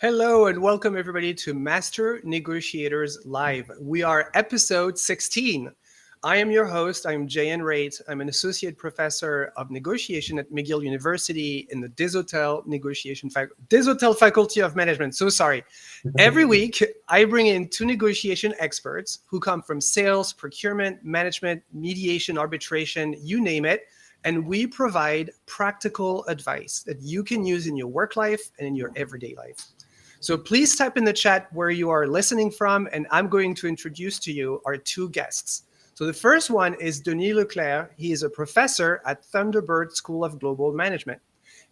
Hello and welcome everybody to Master Negotiators Live. We are episode 16. I am your host. I'm J.N. Raitt. I'm an associate professor of negotiation at McGill University in the Deshotel Faculty of Management. So sorry. Every week, I bring in two negotiation experts who come from sales, procurement, management, mediation, arbitration, you name it. And we provide practical advice that you can use in your work life and in your everyday life. So please type in the chat where you are listening from, and I'm going to introduce to you our two guests. So the first one is Denis Leclerc. He is a professor at Thunderbird School of Global Management.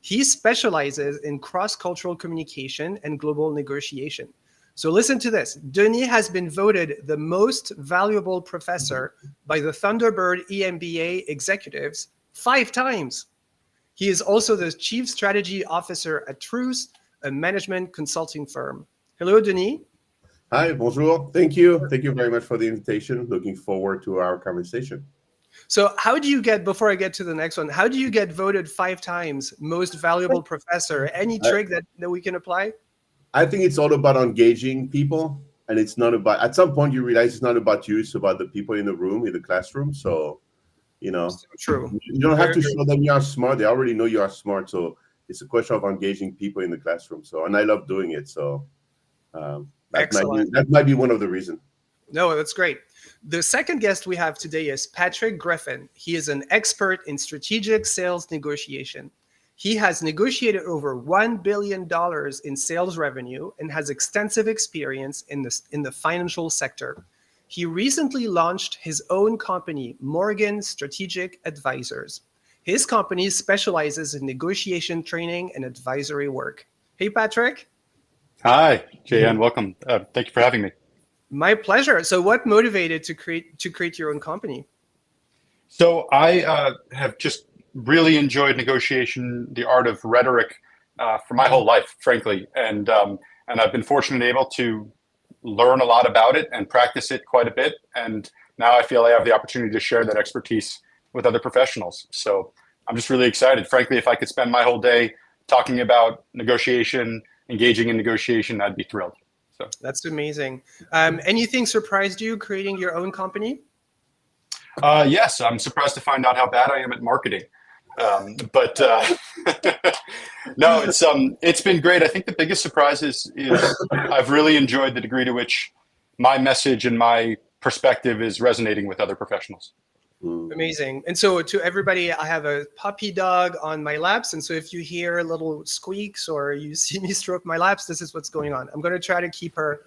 He specializes in cross-cultural communication and global negotiation. So listen to this. Denis has been voted the most valuable professor by the Thunderbird EMBA executives 5 times. He is also the Chief Strategy Officer at TRUCE, a management consulting firm. Hello, Denis. Hi, bonjour. Thank you. Thank you very much for the invitation. Looking forward to our conversation. So how do you get, before I get to the next one, how do you get voted 5 times most valuable professor? Any trick that we can apply? I think it's all about engaging people. And it's not about, at some point you realize it's not about you, it's about the people in the room, in the classroom. So, So true. You don't have to show them you are smart. They already know you are smart. So it's a question of engaging people in the classroom. So, and I love doing it. So that might be one of the reasons. No, that's great. The second guest we have today is Patrick Griffin. He is an expert in strategic sales negotiation. He has negotiated over $1 billion in sales revenue and has extensive experience in the financial sector. He recently launched his own company, Morgan Strategic Advisors. His company specializes in negotiation training and advisory work. Hey, Patrick. Hi, JN. Welcome. Thank you for having me. My pleasure. So what motivated to create your own company? So I have just really enjoyed negotiation, the art of rhetoric, for my whole life, frankly. And I've been fortunate and able to learn a lot about it and practice it quite a bit. And now I feel I have the opportunity to share that expertise with other professionals. So I'm just really excited. Frankly, if I could spend my whole day talking about negotiation, engaging in negotiation, I'd be thrilled. So that's amazing. Anything surprised you creating your own company? Yes, I'm surprised to find out how bad I am at marketing. But no, it's been great. I think the biggest surprise is I've really enjoyed the degree to which my message and my perspective is resonating with other professionals. Amazing. And so to everybody, I have a puppy dog on my laps. And so if you hear little squeaks or you see me stroke my laps, this is what's going on. I'm going to try to keep her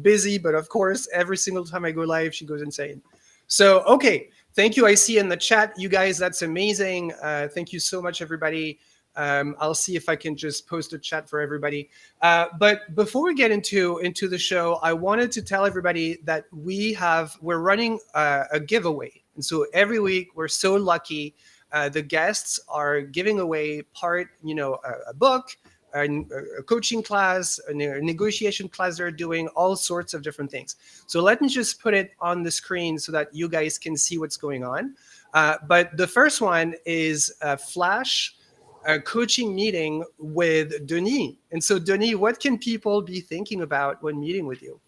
busy. But of course, every single time I go live, she goes insane. So, okay. Thank you. I see in the chat, you guys, that's amazing. Thank you so much, everybody. I'll see if I can just post a chat for everybody. But before we get into the show, I wanted to tell everybody that we're running a giveaway. And so every week we're so lucky. The guests are giving away a book, a coaching class, a negotiation class they're doing, all sorts of different things. So let me just put it on the screen so that you guys can see what's going on. But the first one is a flash coaching meeting with Denis. And so, Denis, what can people be thinking about when meeting with you?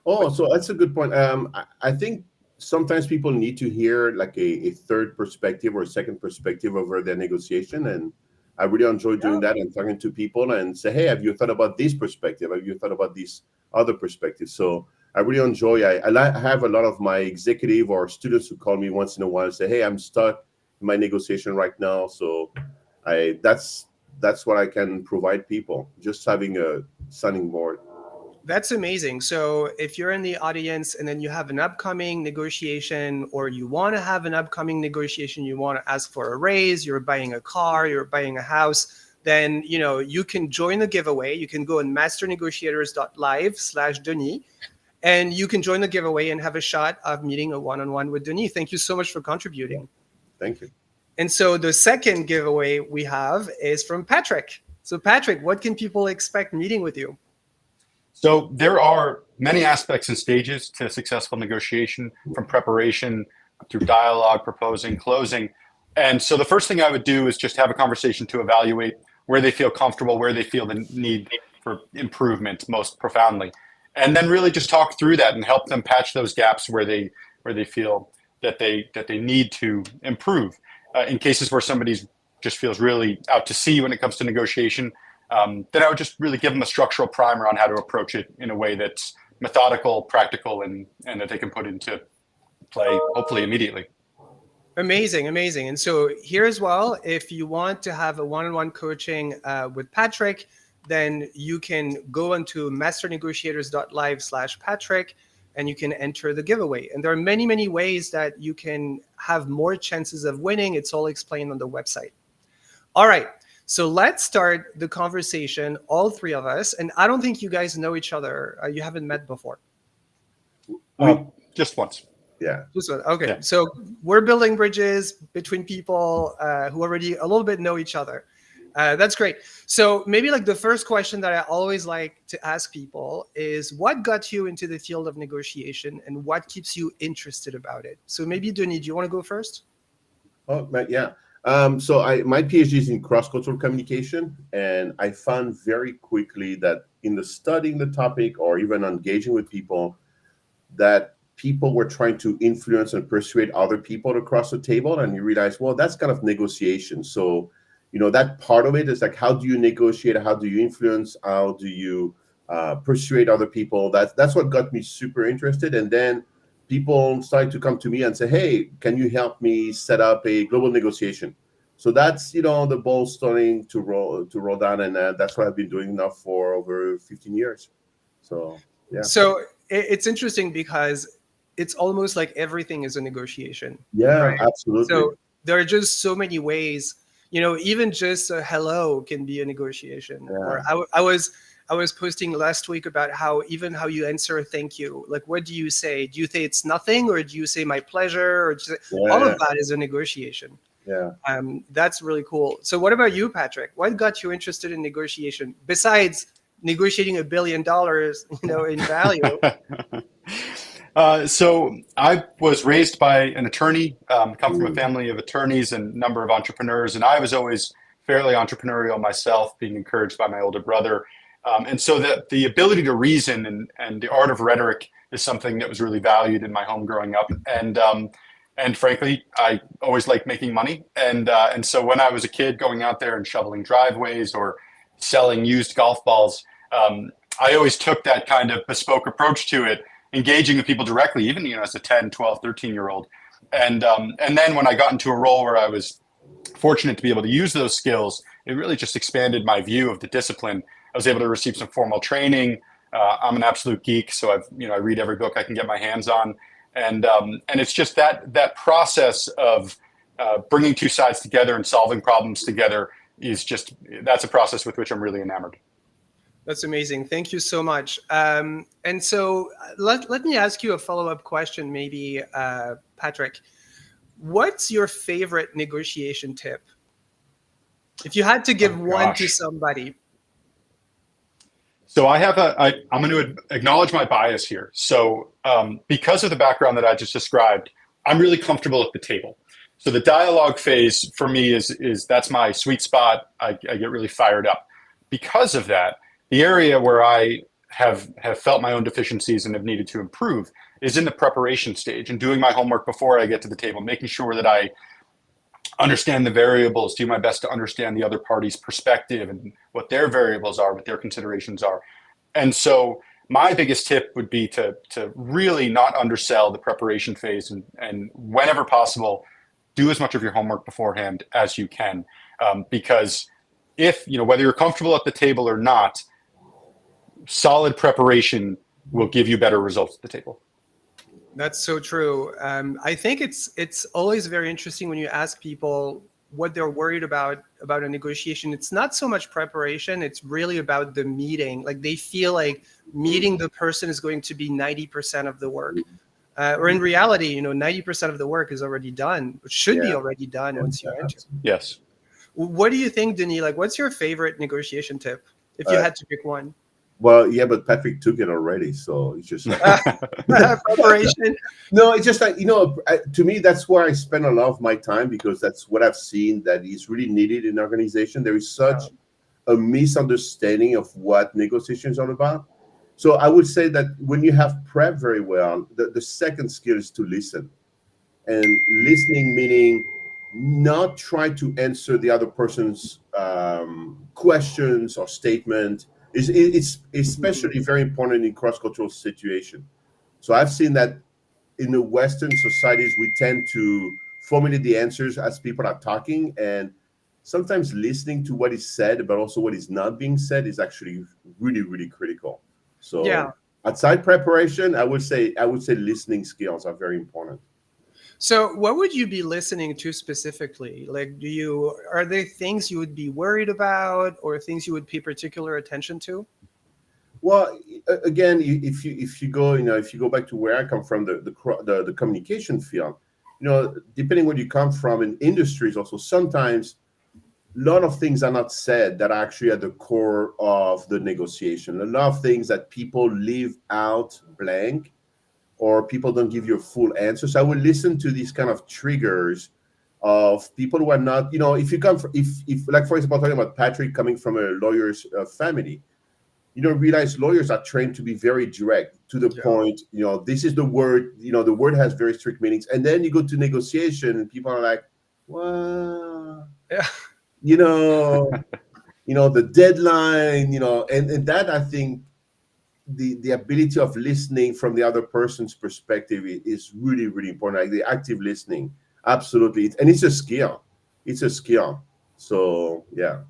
Oh, so that's a good point. I think sometimes people need to hear like a third perspective or a second perspective over their negotiation. And I really enjoy doing that and talking to people and say, hey, have you thought about this perspective? Have you thought about this other perspective? So I really enjoy, I have a lot of my executive or students who call me once in a while and say, hey, I'm stuck in my negotiation right now. So that's what I can provide people, just having a sounding board. That's amazing. So if you're in the audience and then you have an upcoming negotiation or you want to have an upcoming negotiation, you want to ask for a raise, you're buying a car, you're buying a house, then you can join the giveaway. You can go on masternegotiators.live/Denis and you can join the giveaway and have a shot of meeting a one-on-one with Denis. Thank you so much for contributing. Thank you. And so the second giveaway we have is from Patrick. So Patrick, what can people expect meeting with you? So there are many aspects and stages to successful negotiation, from preparation through dialogue, proposing, closing. And so the first thing I would do is just have a conversation to evaluate where they feel comfortable, where they feel the need improvement most profoundly, and then really just talk through that and help them patch those gaps where they feel that they need to improve. In cases where somebody's just feels really out to sea when it comes to negotiation, then I would just really give them a structural primer on how to approach it in a way that's methodical, practical, and that they can put into play hopefully immediately. Amazing. And so here as well, if you want to have a one-on-one coaching with Patrick, then you can go onto masternegotiators.live/Patrick, and you can enter the giveaway. And there are many, many ways that you can have more chances of winning. It's all explained on the website. All right, so let's start the conversation, all three of us. And I don't think you guys know each other. You haven't met before. Just once. Yeah. Okay. Yeah. So we're building bridges between people who already a little bit know each other. That's great. So maybe like the first question that I always like to ask people is, what got you into the field of negotiation and what keeps you interested about it? So maybe Denis, do you want to go first? Oh, yeah. So my PhD is in cross-cultural communication, and I found very quickly that in the studying the topic or even engaging with people, that people were trying to influence and persuade other people across the table, and you realize, well, that's kind of negotiation. So, that part of it is like, how do you negotiate? How do you influence? How do you persuade other people? That's what got me super interested. And then people started to come to me and say, hey, can you help me set up a global negotiation? So that's, the ball starting to roll down. And that's what I've been doing now for over 15 years. So, yeah. So it's interesting because it's almost like everything is a negotiation. Yeah, right? absolutely. So there are just so many ways, even just a hello can be a negotiation. Yeah. Or I was posting last week about how you answer a thank you. Like, what do you say? Do you say it's nothing, or do you say my pleasure? Or all of that is a negotiation. Yeah. That's really cool. So what about you, Patrick? What got you interested in negotiation besides negotiating $1 billion, in value? So I was raised by an attorney, come from a family of attorneys and a number of entrepreneurs, and I was always fairly entrepreneurial myself, being encouraged by my older brother. And so that the ability to reason and the art of rhetoric is something that was really valued in my home growing up. And frankly, I always liked making money. And so when I was a kid going out there and shoveling driveways or selling used golf balls, I always took that kind of bespoke approach to it, engaging with people directly, even as a 10, 12, 13-year-old. And then when I got into a role where I was fortunate to be able to use those skills, it really just expanded my view of the discipline. I was able to receive some formal training. I'm an absolute geek, so I read every book I can get my hands on, and it's just that process of bringing two sides together and solving problems together that's a process with which I'm really enamored. That's amazing. Thank you so much. And so let me ask you a follow-up question, maybe, Patrick. What's your favorite negotiation tip? If you had to give one to somebody. So I'm going to acknowledge my bias here. So because of the background that I just described, I'm really comfortable at the table. So the dialogue phase for me is that's my sweet spot. I get really fired up. Because of that, the area where I have felt my own deficiencies and have needed to improve is in the preparation stage and doing my homework before I get to the table, making sure that I understand the variables, do my best to understand the other party's perspective and what their variables are, what their considerations are. And so my biggest tip would be to really not undersell the preparation phase and whenever possible, do as much of your homework beforehand as you can. Because if, whether you're comfortable at the table or not, solid preparation will give you better results at the table. That's so true. I think it's always very interesting when you ask people what they're worried about a negotiation. It's not so much preparation. It's really about the meeting. Like they feel like meeting the person is going to be 90% of the work. Or in reality, 90% of the work is already done. It should be already done once you enter. Yes. What do you think, Denis? Like, what's your favorite negotiation tip if you had to pick one? Well, yeah, but Patrick took it already, so it's just preparation. No, it's just like, to me, that's where I spend a lot of my time because that's what I've seen that is really needed in organization. There is such a misunderstanding of what negotiation is all about. So I would say that when you have prep very well, the second skill is to listen. And listening meaning not try to answer the other person's questions or statement. It's especially very important in cross-cultural situation. So I've seen that in the Western societies, we tend to formulate the answers as people are talking, and sometimes listening to what is said, but also what is not being said, is actually really, really critical. Yeah. So outside preparation, I would say listening skills are very important. So what would you be listening to specifically? Like, are there things you would be worried about or things you would pay particular attention to? Well, again, if you go back to where I come from, the communication field, depending where you come from in industries, also sometimes a lot of things are not said that are actually at the core of the negotiation. A lot of things that people leave out blank, or people don't give you a full answer. So I would listen to these kind of triggers of people who are not, if you come from, if like, for example, talking about Patrick coming from a lawyer's family, you don't realize lawyers are trained to be very direct to the Yeah. point. This is the word. The word has very strict meanings, and then you go to negotiation, and people are like, "Well, Yeah. the deadline, and that, I think, the ability of listening from the other person's perspective is really, really important. Like the active listening, absolutely, and it's a skill. It's a skill. So yeah,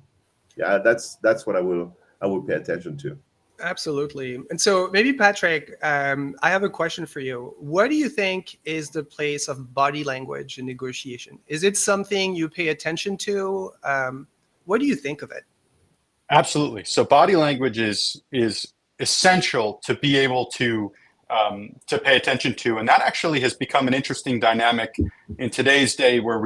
that's what I will pay attention to. Absolutely. And so maybe Patrick, I have a question for you. What do you think is the place of body language in negotiation? Is it something you pay attention to? What do you think of it? Absolutely. So body language is essential to be able to pay attention to, and that actually has become an interesting dynamic in today's day, where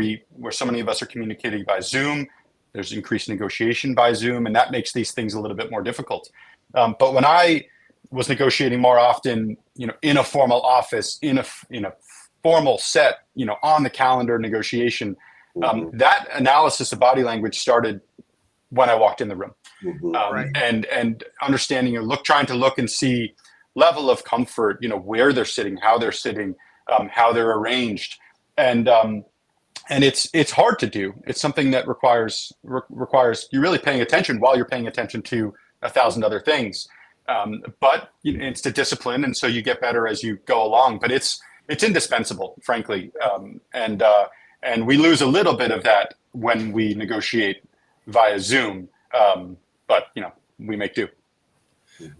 so many of us are communicating by Zoom. There's increased negotiation by Zoom, and that makes these things a little bit more difficult. But when I was negotiating more often, in a formal office, in a formal set, on the calendar negotiation, Mhm, that analysis of body language started when I walked in the room. mhm. Right. And understanding trying to look and see level of comfort, where they're sitting, how they're sitting, how they're arranged, and it's hard to do. It's something that requires you really paying attention while you're paying attention to 1,000 other things. But it's the discipline, and so you get better as you go along. But it's indispensable, frankly, and we lose a little bit of that when we negotiate via Zoom. But we make do.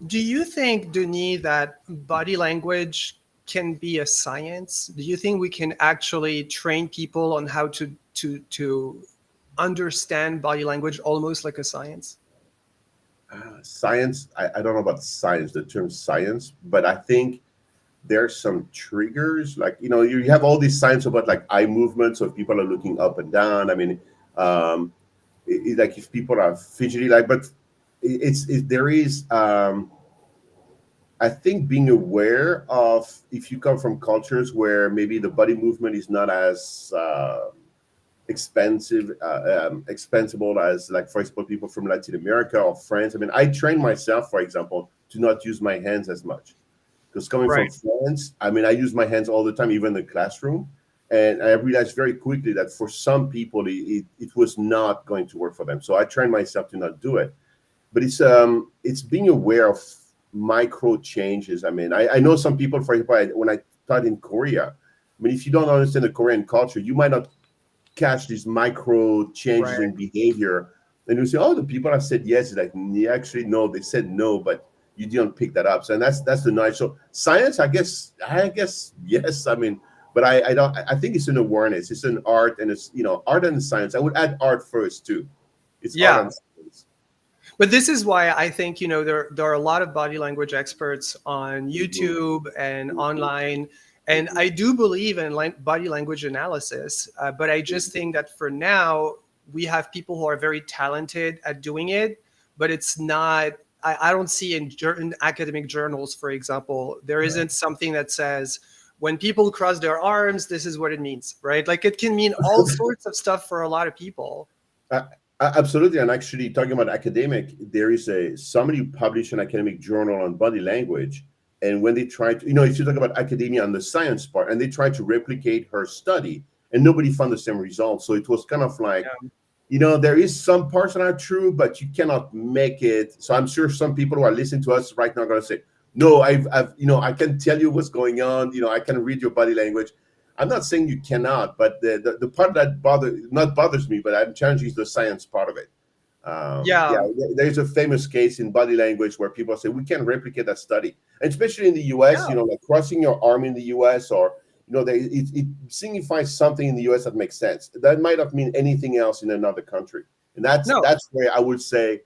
Do you think, Denis, that body language can be a science? Do you think we can actually train people on how to understand body language almost like a science? Science, I don't know about science, the term science, but I think there's some triggers. Like, you have all this science about like eye movements, so if people are looking up and down. I mean, like if people are fidgety, like, but there is, I think, being aware of, if you come from cultures where maybe the body movement is not as expensible as, like, for example, people from Latin America or France. I mean, I train myself, for example, to not use my hands as much, because coming from Right. France, I mean, I use my hands all the time, even in the classroom, and I realized very quickly that for some people it was not going to work for them. So I trained myself to not do it. But it's being aware of micro changes. I mean, I know some people, for example, when I taught in Korea, I mean, if you don't understand the Korean culture, you might not catch these micro changes Right. in behavior. And you say, oh, the people that said yes, like, actually, no, they said no, but you didn't pick that up. So, and that's the knowledge. So science, I guess yes. I mean, but I don't. I think it's an awareness. It's an art, and it's art and science. I would add art first too. It's art Yeah. and science. But this is why I think, there are a lot of body language experts on YouTube and online. And I do believe in body language analysis. But I just think that for now, we have people who are very talented at doing it, but it's not, I don't see in academic journals, for example, there isn't something that says, when people cross their arms, this is what it means, right? Like, it can mean all sorts of stuff for a lot of people. Absolutely, and actually, talking about academic, there is somebody who published an academic journal on body language, and when they tried to, if you talk about academia on the science part, and they tried to replicate her study, and nobody found the same results. So it was kind of like, there is some parts that are true, but you cannot make it. So I'm sure some people who are listening to us right now are going to say, no, I've I can tell you what's going on. I can read your body language. I'm not saying you cannot, but the part that bothers me, but I'm challenging is the science part of it. There's a famous case in body language where people say we can't replicate that study, and especially in the U.S. Like crossing your arm in the U.S. or it signifies something in the U.S. that makes sense. That might not mean anything else in another country, and that's where I would say,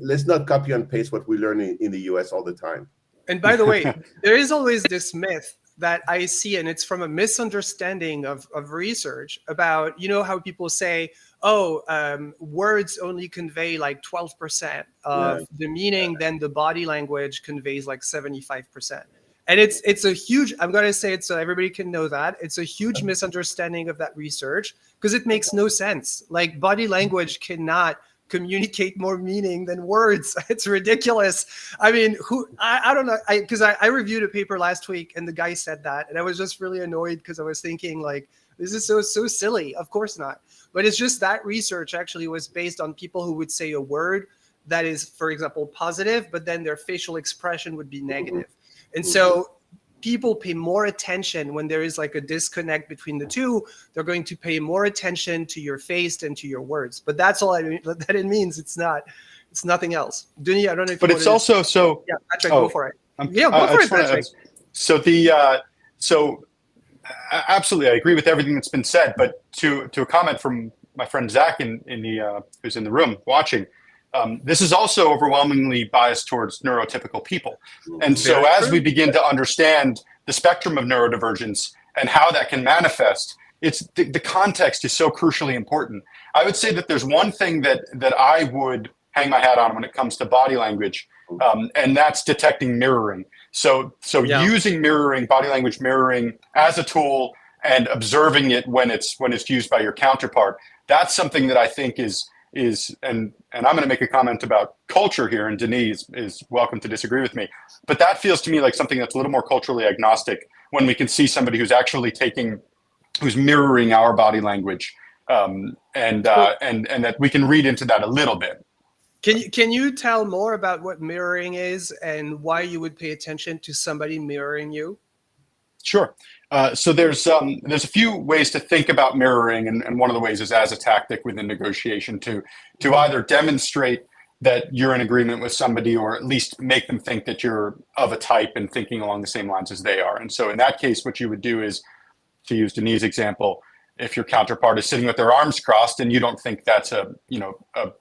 let's not copy and paste what we learn in the U.S. all the time. And by the way, there is always this myth that I see, and it's from a misunderstanding of research about, how people say, words only convey like 12% of the meaning, then the body language conveys like 75%. And it's a huge, I'm going to say it so everybody can know that, it's a huge misunderstanding of that research because it makes no sense. Like body language cannot communicate more meaning than words. It's ridiculous. I mean, I don't know, because I reviewed a paper last week and the guy said that, and I was just really annoyed because I was thinking like, this is so silly. Of course not. But it's just that research actually was based on people who would say a word that is, for example, positive, but then their facial expression would be negative. And so people pay more attention when there is like a disconnect between the two. They're going to pay more attention to your face than to your words. But that's all that it means. It's nothing else. Denis, I don't know if but it's also so. Yeah, Patrick, go for it. Go for it, Patrick. Absolutely, I agree with everything that's been said. But to a comment from my friend Zach who's in the room watching, this is also overwhelmingly biased towards neurotypical people. And so as we begin to understand the spectrum of neurodivergence and how that can manifest, it's the context is so crucially important. I would say that there's one thing that I would hang my hat on when it comes to body language, and that's detecting mirroring. So using mirroring, body language mirroring as a tool and observing it when it's used by your counterpart, that's something that I think is and I'm going to make a comment about culture here, and Denis is welcome to disagree with me, but that feels to me like something that's a little more culturally agnostic when we can see somebody who's actually who's mirroring our body language, and that we can read into that a little bit. Can you tell more about what mirroring is and why you would pay attention to somebody mirroring you? Sure. So there's a few ways to think about mirroring, and one of the ways is as a tactic within negotiation to either demonstrate that you're in agreement with somebody, or at least make them think that you're of a type and thinking along the same lines as they are. And so in that case, what you would do is, to use Denis' example, if your counterpart is sitting with their arms crossed and you don't think that's a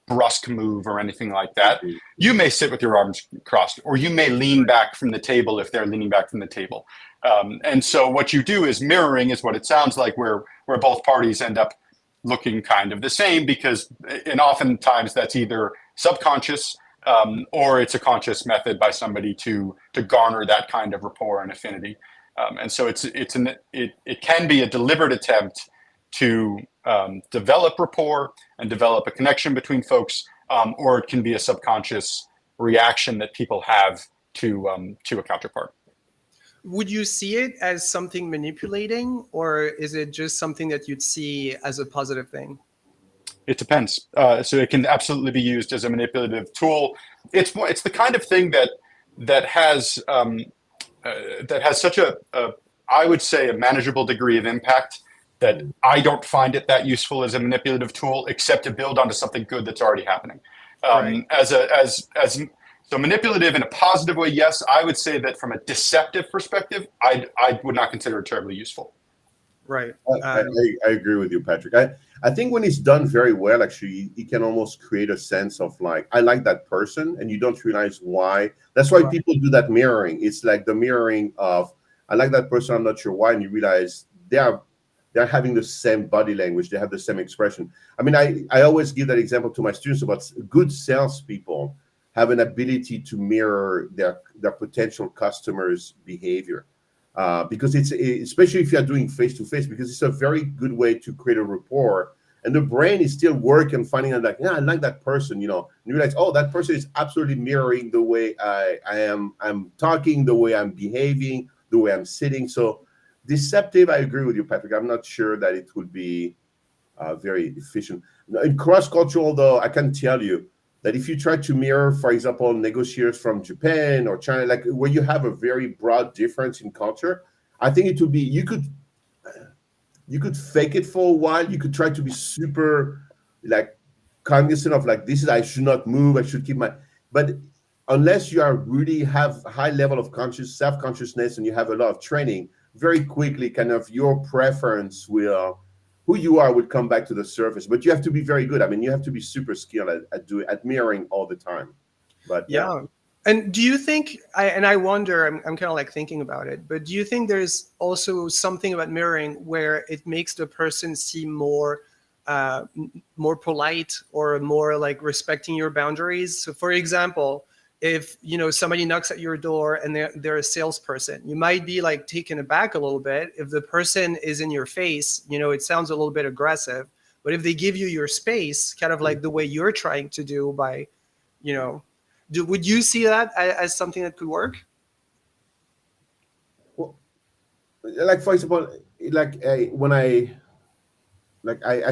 brusque move or anything like that, you may sit with your arms crossed, or you may lean back from the table if they're leaning back from the table. And so what you do is mirroring is what it sounds like, where both parties end up looking kind of the same, and oftentimes that's either subconscious or it's a conscious method by somebody to garner that kind of rapport and affinity. And so it can be a deliberate attempt to develop rapport and develop a connection between folks, or it can be a subconscious reaction that people have to a counterpart. Would you see it as something manipulating, or is it just something that you'd see as a positive thing? It depends. So it can absolutely be used as a manipulative tool. It's the kind of thing that has such a I would say a manageable degree of impact that I don't find it that useful as a manipulative tool, except to build onto something good that's already happening. Right. So manipulative in a positive way, yes. I would say that from a deceptive perspective, I would not consider it terribly useful. Right. I agree with you, Patrick. I think when it's done very well, actually, it can almost create a sense of like, I like that person, and you don't realize why. That's why people do that mirroring. It's like the mirroring of, I like that person, I'm not sure why, and you realize they're having the same body language, they have the same expression. I mean, I always give that example to my students about good salespeople have an ability to mirror their potential customers' behavior. because especially if you are doing face-to-face, because it's a very good way to create a rapport. And the brain is still working, finding out like, yeah, I like that person, and you realize, oh, that person is absolutely mirroring the way I'm talking, the way I'm behaving, the way I'm sitting. So deceptive, I agree with you, Patrick. I'm not sure that it would be very efficient. In cross-cultural, though, I can tell you that if you try to mirror, for example, negotiators from Japan or China, like where you have a very broad difference in culture, I think it would be, you could fake it for a while. You could try to be super like cognizant of like, this is, I should not move, I should keep but unless you are really have high level of self-consciousness and you have a lot of training, very quickly kind of your preference who you are will come back to the surface. But you have to be very good. I mean, you have to be super skilled at mirroring all the time. But yeah. And do you think, I wonder, I'm kind of like thinking about it, but do you think there's also something about mirroring where it makes the person seem more polite or more like respecting your boundaries? So for example, if somebody knocks at your door and they're a salesperson, you might be like taken aback a little bit. If the person is in your face, it sounds a little bit aggressive. But if they give you your space, kind of like the way you're trying to do by, would you see that as something that could work? Well, like for example, like when I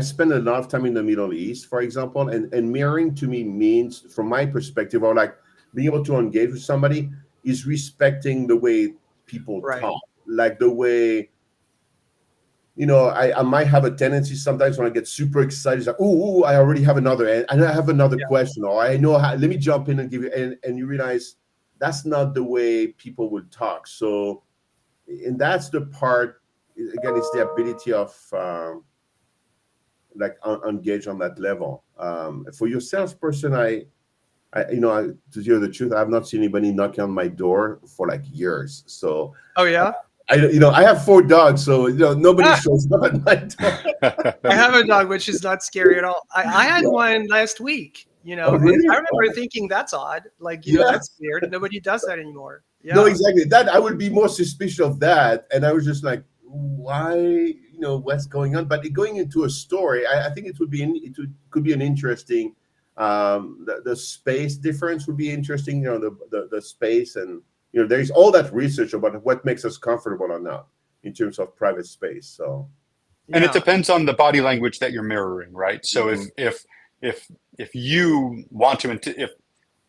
spend a lot of time in the Middle East, for example, and mirroring to me means, from my perspective, or like being able to engage with somebody is respecting the way people talk, like the way, I might have a tendency sometimes when I get super excited, it's like, oh, I already have another question, or I know how, let me jump in and give you, and you realize that's not the way people would talk. So, and that's the part, again, it's the ability of engage on that level. For your salesperson, to tell the truth, I have not seen anybody knocking on my door for like years. So, oh yeah, I have 4 dogs, so nobody shows up at my door. I have a dog, which is not scary at all. I had one last week. Oh, really? And I remember thinking that's odd. Like, that's weird. Nobody does that anymore. Yeah. No, exactly. That I would be more suspicious of that, and I was just like, why? What's going on? But going into a story, I think could be an interesting. The space difference would be interesting. The space, and there's all that research about what makes us comfortable or not in terms of private space. So, and it depends on the body language that you're mirroring, right? So Mm-hmm. if you want to, if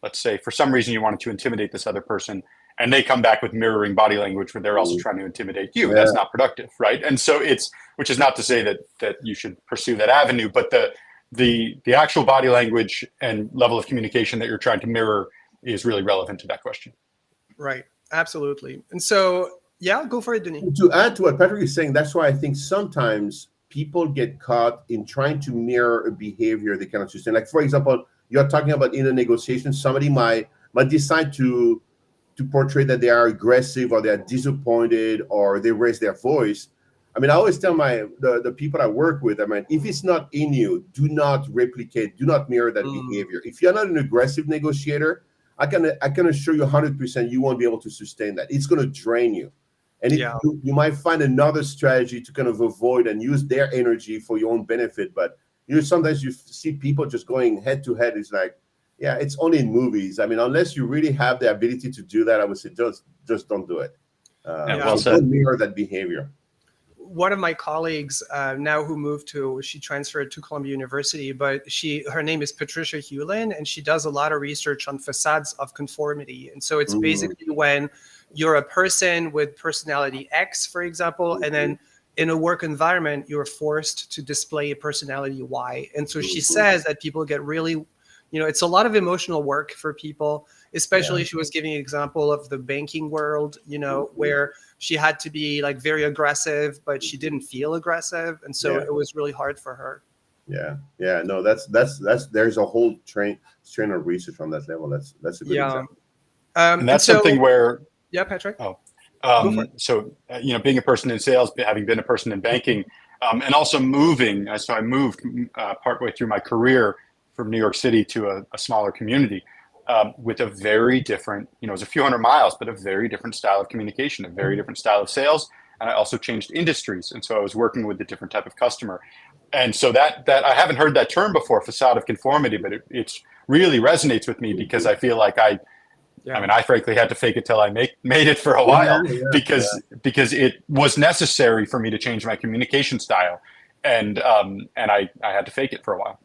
let's say for some reason you wanted to intimidate this other person, and they come back with mirroring body language where they're also trying to intimidate you, that's not productive, right? And so which is not to say that you should pursue that avenue, but the actual body language and level of communication that you're trying to mirror is really relevant to that question. Right. Absolutely. And so, yeah, go for it, Denis. To add to what Patrick is saying, that's why I think sometimes people get caught in trying to mirror a behavior they cannot sustain. Like, for example, you're talking about in a negotiation, somebody might decide to portray that they are aggressive or they are disappointed or they raise their voice. I mean, I always tell the people I work with, I mean, if it's not in you, do not replicate, do not mirror that behavior. If you're not an aggressive negotiator, I can assure you 100% you won't be able to sustain that. It's going to drain you. And you might find another strategy to kind of avoid and use their energy for your own benefit. But sometimes you see people just going head to head. It's like, yeah, it's only in movies. I mean, unless you really have the ability to do that, I would say just don't do it. Don't mirror that behavior. One of my colleagues now who she transferred to Columbia University, but her name is Patricia Hewlin, and she does a lot of research on facades of conformity. And so it's basically when you're a person with personality X, for example, and then in a work environment, you're forced to display a personality Y. And so she says that people get really, it's a lot of emotional work for people, especially she was giving an example of the banking world, where she had to be like very aggressive, but she didn't feel aggressive. And so it was really hard for her. Yeah. No, that's there's a whole strain of research on that level. That's a good example. And that's something where. Yeah, Patrick. So, being a person in sales, having been a person in banking, and also moving. So I moved partway through my career from New York City to a smaller community. with a very different, it was a few hundred miles, but a very different style of communication, a very different style of sales. And I also changed industries. And so I was working with a different type of customer. And so that I haven't heard that term before, facade of conformity, but it's really resonates with me because I feel like I frankly had to fake it till I made it for a while because it was necessary for me to change my communication style. And I had to fake it for a while.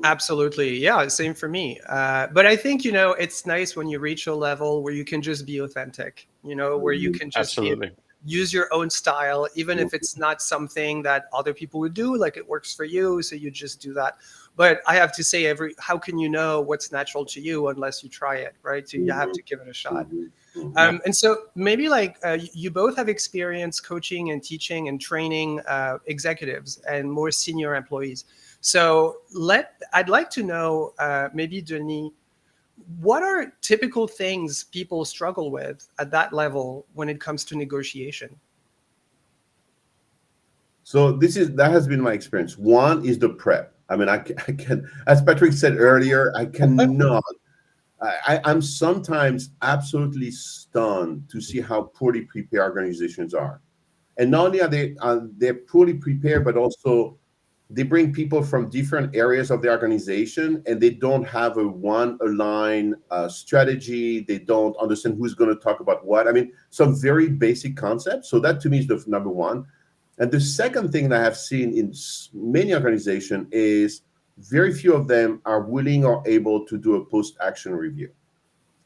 Absolutely. Yeah, same for me. But I think, it's nice when you reach a level where you can just be authentic, where you can just use your own style, even if it's not something that other people would do, like it works for you. So you just do that. But I have to say, how can you know what's natural to you unless you try it, right? So you have to give it a shot. And so maybe you both have experience coaching and teaching and training executives and more senior employees. So I'd like to know, maybe Denis, what are typical things people struggle with at that level when it comes to negotiation? So that has been my experience. One is the prep. I mean, I can, as Patrick said earlier, I cannot. I'm sometimes absolutely stunned to see how poorly prepared organizations are, and not only are they're poorly prepared, but also they bring people from different areas of the organization, and they don't have one aligned strategy. They don't understand who's going to talk about what. I mean, some very basic concepts. So that to me is the number one. And the second thing that I have seen in many organizations is very few of them are willing or able to do a post-action review.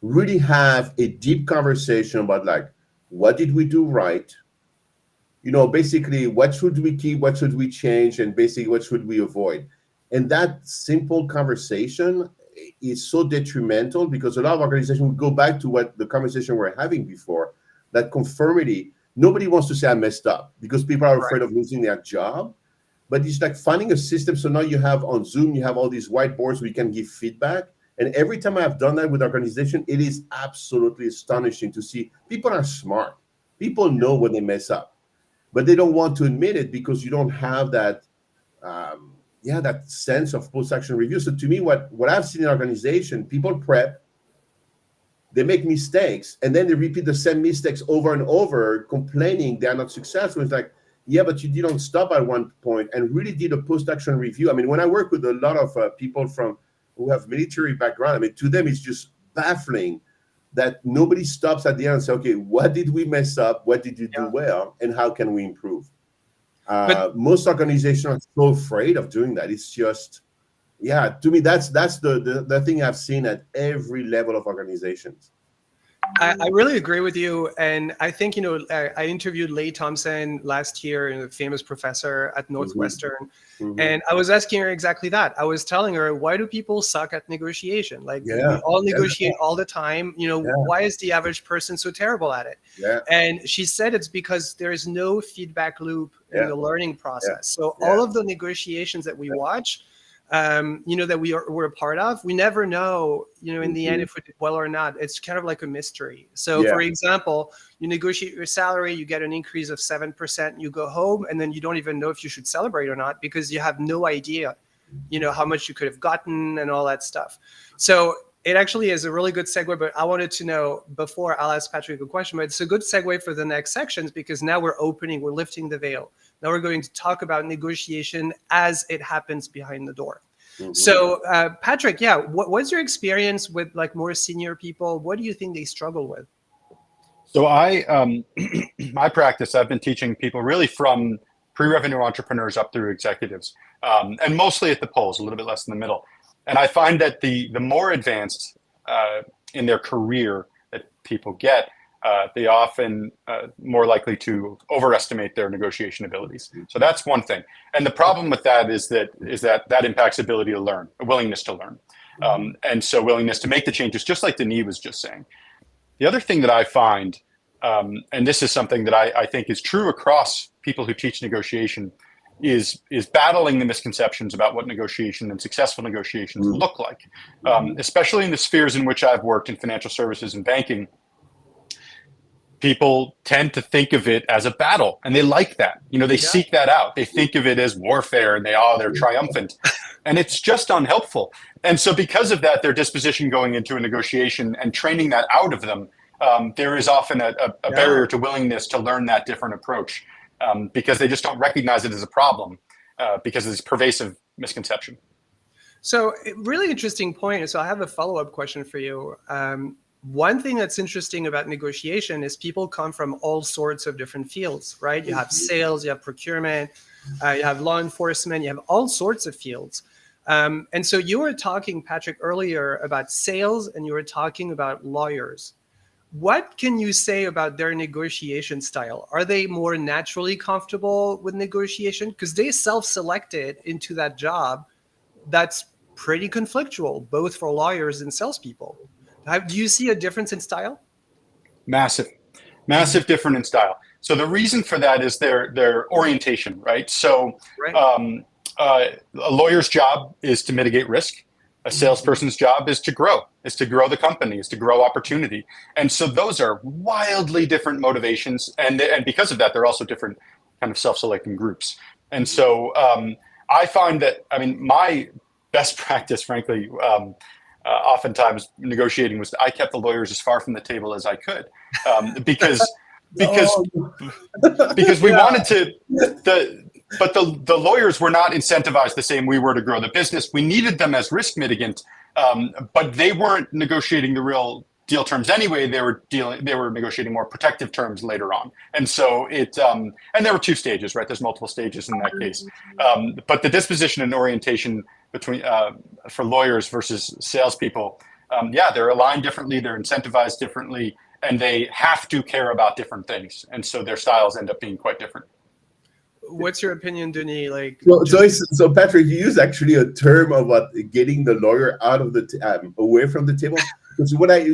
Really have a deep conversation about what did we do right? Basically, what should we keep, what should we change, and basically what should we avoid? And that simple conversation is so detrimental because a lot of organizations go back to what the conversation we're having before, that conformity. Nobody wants to say I messed up because people are afraid of losing their job. But it's like finding a system. So now you have on Zoom, you have all these whiteboards where you can give feedback. And every time I have done that with organization, it is absolutely astonishing to see people are smart. People know when they mess up, but they don't want to admit it because you don't have that, that sense of post-action review. So to me, what I've seen in organization, people prep, they make mistakes, and then they repeat the same mistakes over and over, complaining they're not successful. It's like, yeah, but you didn't stop at one point and really did a post-action review. I mean, when I work with a lot of people who have military background, I mean, to them, it's just baffling that nobody stops at the end and say, okay, what did we mess up? What did you do well? And how can we improve? Most organizations are so afraid of doing that. It's just, to me, that's the thing I've seen at every level of organizations. I really agree with you. And I think, I interviewed Leigh Thompson last year, a famous professor at Northwestern. And I was asking her exactly that. I was telling her, why do people suck at negotiation? We all negotiate all the time. Why is the average person so terrible at it? And she said it's because there is no feedback loop in the learning process. So all of the negotiations that we watch, that we're a part of, we never know, in the end, if we did well or not. It's kind of like a mystery. So for example, you negotiate your salary, you get an increase of 7%, you go home, and then you don't even know if you should celebrate or not because you have no idea, how much you could have gotten and all that stuff. So it actually is a really good segue, but I wanted to know, before I'll ask Patrick a question, but it's a good segue for the next sections because now we're lifting the veil. Now we're going to talk about negotiation as it happens behind the door. So Patrick, what's your experience with more senior people? What do you think they struggle with? So my practice, I've been teaching people really from pre-revenue entrepreneurs up through executives, and mostly at the poles, a little bit less in the middle. And I find that the more advanced in their career that people get, they often more likely to overestimate their negotiation abilities. So that's one thing. And the problem with that is that impacts ability to learn, a willingness to learn. And so willingness to make the changes, just like Denis was just saying. The other thing that I find, and this is something that I think is true across people who teach negotiation, is battling the misconceptions about what negotiation and successful negotiations look like, especially in the spheres in which I've worked in financial services and banking. People tend to think of it as a battle, and they like that. They seek that out. They think of it as warfare, and they're triumphant. And it's just unhelpful. And so because of that, their disposition going into a negotiation and training that out of them, there is often a barrier to willingness to learn that different approach, because they just don't recognize it as a problem, because of this pervasive misconception. So really interesting point. So I have a follow-up question for you. One thing that's interesting about negotiation is people come from all sorts of different fields, right? You have sales, you have procurement, you have law enforcement, you have all sorts of fields. And so you were talking, Patrick, earlier about sales, and you were talking about lawyers. What can you say about their negotiation style? Are they more naturally comfortable with negotiation? Because they self-selected into that job that's pretty conflictual, both for lawyers and salespeople. Do you see a difference in style? Massive difference in style. So the reason for that is their orientation, right? So a lawyer's job is to mitigate risk. A salesperson's job is to grow the company, is to grow opportunity. And so those are wildly different motivations. And because of that, they're also different kind of self-selecting groups. And so I find that, I mean, my best practice, frankly, oftentimes negotiating was I kept the lawyers as far from the table as I could, because we wanted to, but the lawyers were not incentivized the same we were to grow the business. We needed them as risk mitigant, but they weren't negotiating the real deal terms anyway. They were negotiating more protective terms later on. And so and there were two stages, right? There's multiple stages in that case. But the disposition and orientation between for lawyers versus salespeople, they're aligned differently, they're incentivized differently, and they have to care about different things. And so their styles end up being quite different. What's your opinion, Denis? So Patrick, you use actually a term of getting the lawyer out of the away from the table.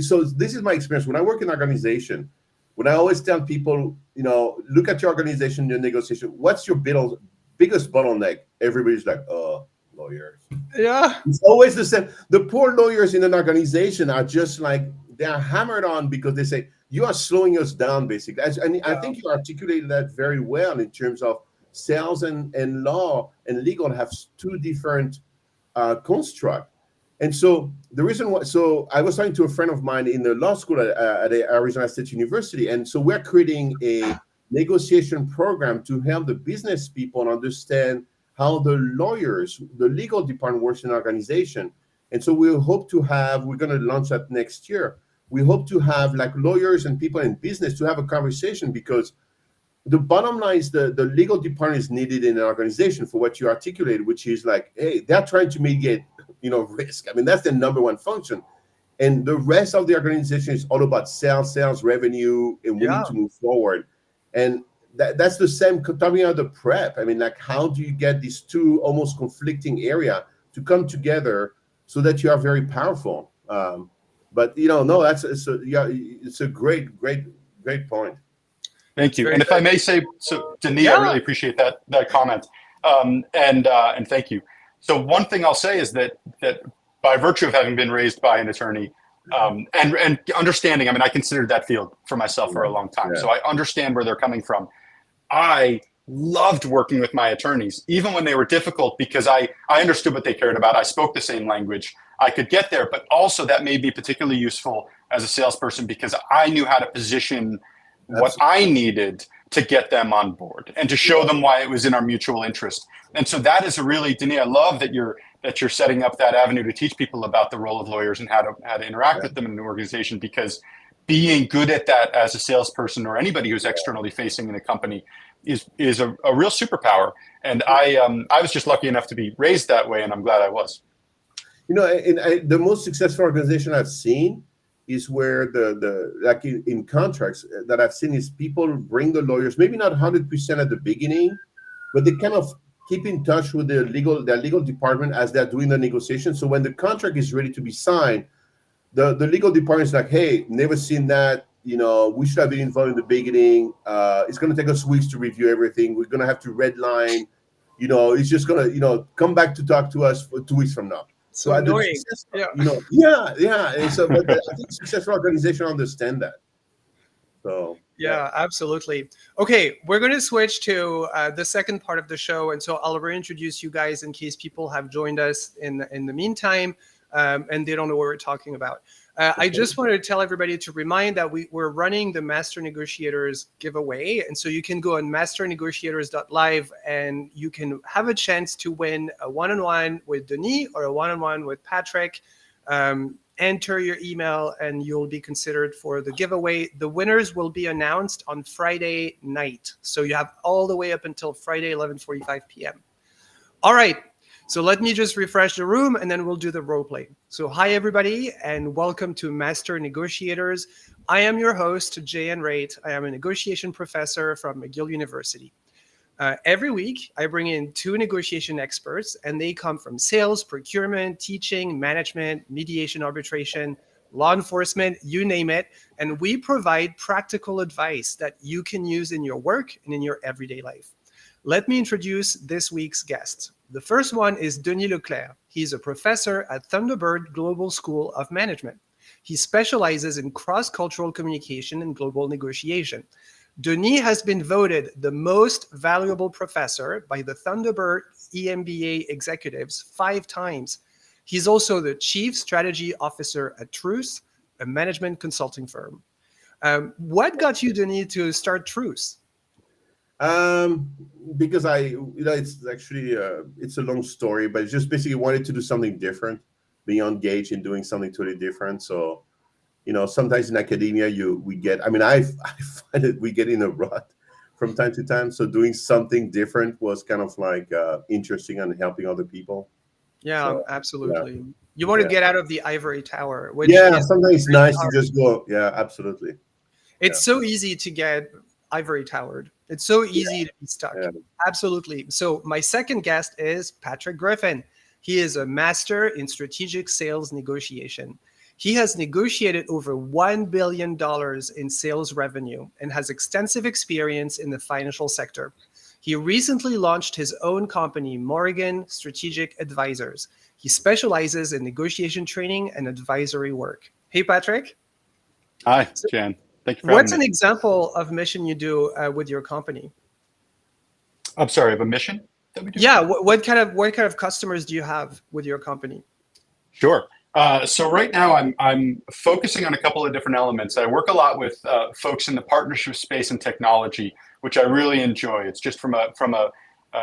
So this is my experience when I work in organization. When I always tell people, look at your organization, your negotiation. What's your biggest bottleneck? Everybody's like, lawyers. Yeah. It's always the same. The poor lawyers in an organization are just like, they are hammered on because they say, you are slowing us down, basically. And I think you articulated that very well in terms of sales and law and legal have two different constructs. And so the reason why, so I was talking to a friend of mine in the law school at Arizona State University. And so we're creating a negotiation program to help the business people understand how the lawyers, the legal department works in an organization. And so we're going to launch that next year. We hope to have like lawyers and people in business to have a conversation, because the bottom line is the legal department is needed in an organization for what you articulated, which is like, hey, they're trying to mitigate, risk. I mean, that's the number one function. And the rest of the organization is all about sales, revenue, and we need to move forward. And that's the same talking about the prep. I mean, like, how do you get these two almost conflicting areas to come together so that you are very powerful? But it's a great point. Thank you. And if I may say, so Denis, I really appreciate that comment. And thank you. So one thing I'll say is that by virtue of having been raised by an attorney, and understanding, I mean, I considered that field for myself for a long time. So I understand where they're coming from. I loved working with my attorneys, even when they were difficult, because I understood what they cared about. I spoke the same language. I could get there, but also that made me particularly useful as a salesperson because I knew how to position what I needed to get them on board and to show them why it was in our mutual interest. And so that is Denis, I love that you're setting up that avenue to teach people about the role of lawyers and how to interact with them in an organization, because being good at that as a salesperson or anybody who's externally facing in a company is a real superpower. And I was just lucky enough to be raised that way, and I'm glad I was. The most successful organization I've seen is where like in contracts that I've seen is people bring the lawyers, maybe not 100% at the beginning, but they kind of keep in touch with their legal department as they're doing the negotiation. So when the contract is ready to be signed, the legal department is like, hey, never seen that. We should have been involved in the beginning. It's going to take us weeks to review everything. We're going to have to redline. It's just going to, come back to talk to us for 2 weeks from now. So annoying. And so, but I think successful organizations understand that. So Yeah, absolutely. Okay, we're going to switch to the second part of the show, and so I'll reintroduce you guys in case people have joined us in the meantime, and they don't know what we're talking about. I just wanted to tell everybody to remind that we're running the Master Negotiators giveaway, and so you can go on masternegotiators.live and you can have a chance to win a one-on-one with Denis or a one-on-one with Patrick. Enter your email and you'll be considered for the giveaway. The winners will be announced on Friday night. So you have all the way up until Friday, 11:45 p.m. All right. So let me just refresh the room and then we'll do the role play. So hi, everybody, and welcome to Master Negotiators. I am your host, J.N. Raitt. I am a negotiation professor from McGill University. Every week, I bring in 2 negotiation experts, and they come from sales, procurement, teaching, management, mediation, arbitration, law enforcement, you name it. And we provide practical advice that you can use in your work and in your everyday life. Let me introduce this week's guests. The first one is Denis Leclerc. He's a professor at Thunderbird Global School of Management. He specializes in cross-cultural communication and global negotiation. Denis has been voted the most valuable professor by the Thunderbird EMBA executives 5 times. He's also the chief strategy officer at TRUCE, a management consulting firm. What got you, Denis, to start TRUCE? Because it's actually it's a long story, but it's just basically wanted to do something different, being engaged in doing something totally different. So sometimes in academia, I find that we get in a rut from time to time. So doing something different was kind of like interesting and helping other people. Yeah, So, absolutely. yeah. You want to get out of the ivory tower. Which sometimes it's nice to just go. Yeah, absolutely. It's so easy to get ivory towered. It's so easy to be stuck. Yeah. Absolutely. So my second guest is Patrick Griffin. He is a master in strategic sales negotiation. He has negotiated over $1 billion in sales revenue and has extensive experience in the financial sector. He recently launched his own company, Morgan Strategic Advisors. He specializes in negotiation training and advisory work. Hey, Patrick. Hi, Jan. Thank you for What's having me. an example of mission you do with your company? I'm sorry, of a mission that we do? Yeah. What kind of customers do you have with your company? Sure. So right now I'm focusing on a couple of different elements. I work a lot with folks in the partnership space and technology, which I really enjoy. It's just from a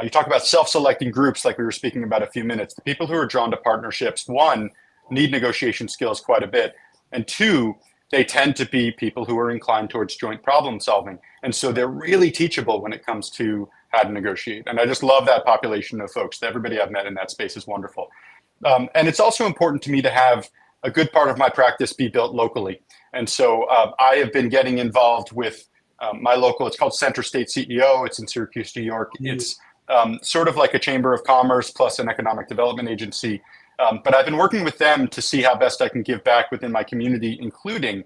you talk about self-selecting groups like we were speaking about a few minutes. The people who are drawn to partnerships, 1, need negotiation skills quite a bit, and 2, they tend to be people who are inclined towards joint problem solving. And so they're really teachable when it comes to how to negotiate. And I just love that population of folks. Everybody I've met in that space is wonderful. And it's also important to me to have a good part of my practice be built locally. And so I have been getting involved with my local, it's called Center State CEO. It's in Syracuse, New York. It's sort of like a chamber of commerce plus an economic development agency. But I've been working with them to see how best I can give back within my community, including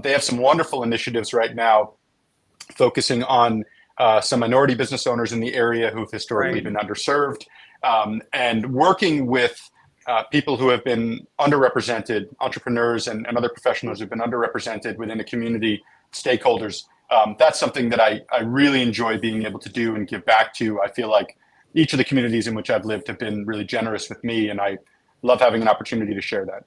they have some wonderful initiatives right now focusing on some minority business owners in the area who've historically been underserved, and working with people who have been underrepresented, entrepreneurs and other professionals who've been underrepresented within a community, stakeholders. That's something that I really enjoy being able to do and give back to. I feel like each of the communities in which I've lived have been really generous with me, and I love having an opportunity to share that.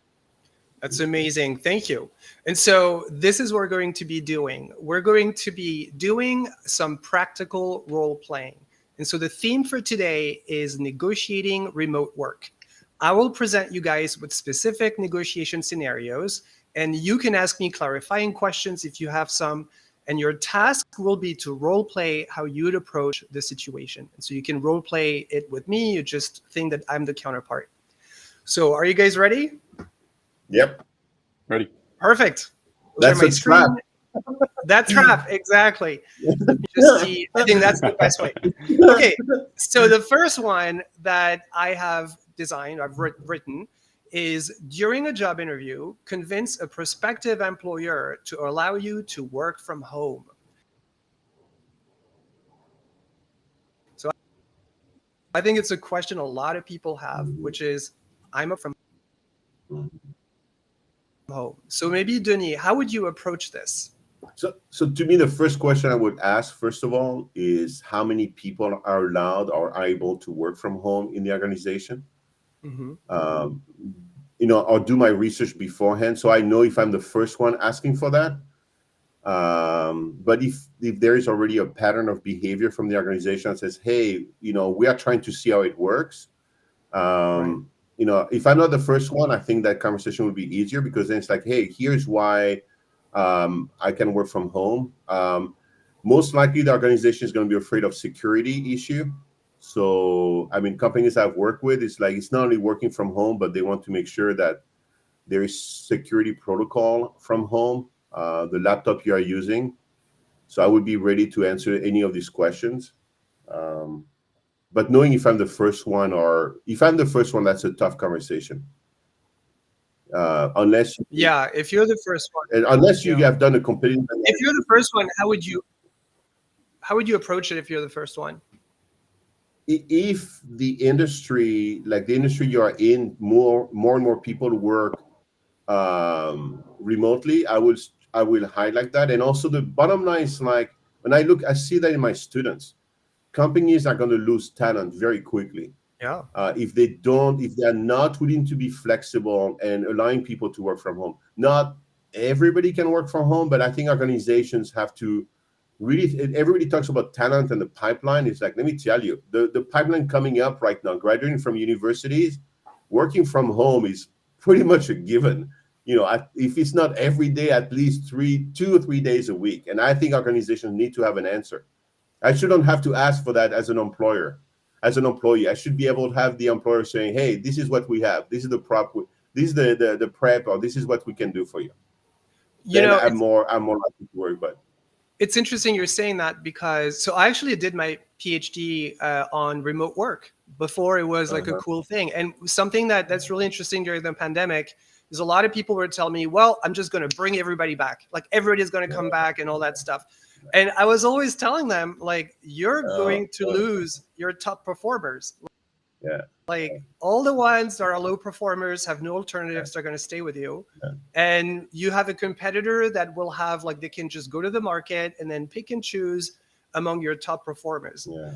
That's amazing. Thank you. And so this is what we're going to be doing. We're going to be doing some practical role playing. And so the theme for today is negotiating remote work. I will present you guys with specific negotiation scenarios, and you can ask me clarifying questions if you have some. And your task will be to role play how you would approach the situation. And so you can role play it with me. You just think that I'm the counterpart. So are you guys ready? Yep. Ready. Perfect. That's a trap. That trap, exactly. Let me just see. I think that's the best way. Okay, so the first one that I have designed, I've written, is during a job interview, convince a prospective employer to allow you to work from home. So I think it's a question a lot of people have, which is, I'm up from home. So maybe, Denis, how would you approach this? So to me, the first question I would ask, first of all, is how many people are allowed or are able to work from home in the organization? Um, or do my research beforehand so I know if I'm the first one asking for that. But if there is already a pattern of behavior from the organization that says, hey, we are trying to see how it works. Right. If I'm not the first one, I think that conversation would be easier, because then it's like, hey, here's why I can work from home. Most likely the organization is going to be afraid of security issue. So, companies I've worked with, it's not only working from home, but they want to make sure that there is security protocol from home, the laptop you are using. So I would be ready to answer any of these questions. But knowing if I'm the first one, that's a tough conversation. Unless if you're the first one, and unless you have done a complete. If you're the first one, how would you approach it if you're the first one? If the industry, like the industry you are in, more and more people work remotely, I will highlight that. And also the bottom line is, like, when I see that in my students, companies are going to lose talent very quickly. Yeah. If they are not willing to be flexible and allowing people to work from home. Not everybody can work from home, but I think organizations have to really. Everybody talks about talent and the pipeline. It's like, let me tell you, the pipeline coming up right now, graduating from universities, working from home is pretty much a given. If it's not every day, at least 2 or 3 days a week. And I think organizations need to have an answer. I shouldn't have to ask for that as an employer. As an employee, I should be able to have the employer saying, hey, this is what we have. This is the prep. This is the prep, or this is what we can do for you. I'm more likely to worry. But it's interesting you're saying that, because I actually did my Ph.D. On remote work before it was like a cool thing. And something that's really interesting during the pandemic is a lot of people were telling me, well, I'm just going to bring everybody back. Like, everybody's going to come back and all that stuff. And I was always telling them, like, you're going to lose your top performers. Yeah. Like, all the ones that are low performers have no alternatives. They're going to stay with you. Yeah. And you have a competitor that will have, like, they can just go to the market and then pick and choose among your top performers. Yeah.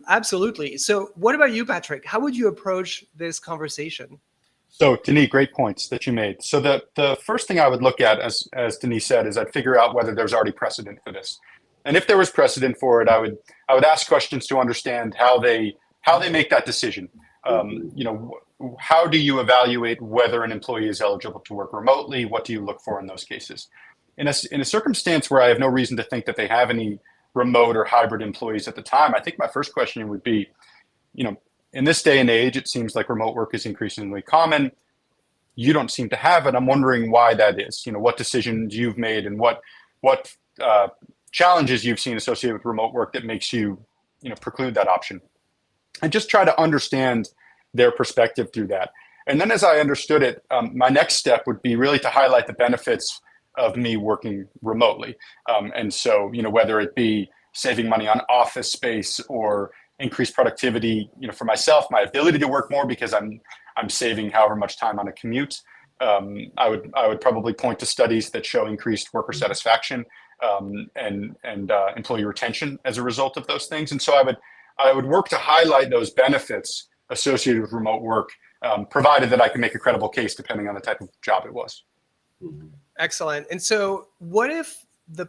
Absolutely. So what about you, Patrick? How would you approach this conversation? So, Denis, great points that you made. So the first thing I would look at, as Denis said, is I'd figure out whether there's already precedent for this. And if there was precedent for it, I would ask questions to understand how they make that decision. How do you evaluate whether an employee is eligible to work remotely? What do you look for in those cases? In a circumstance where I have no reason to think that they have any remote or hybrid employees at the time, I think my first question would be, in this day and age, it seems like remote work is increasingly common. You don't seem to have it. I'm wondering why that is. What decisions you've made and what challenges you've seen associated with remote work that makes you, preclude that option. And just try to understand their perspective through that. And then, as I understood it, my next step would be really to highlight the benefits of me working remotely. And so, whether it be saving money on office space or increased productivity, for myself, my ability to work more because I'm saving however much time on a commute. I would probably point to studies that show increased worker satisfaction and employee retention as a result of those things. And so I would work to highlight those benefits associated with remote work, provided that I can make a credible case depending on the type of job it was. Excellent. And so what if the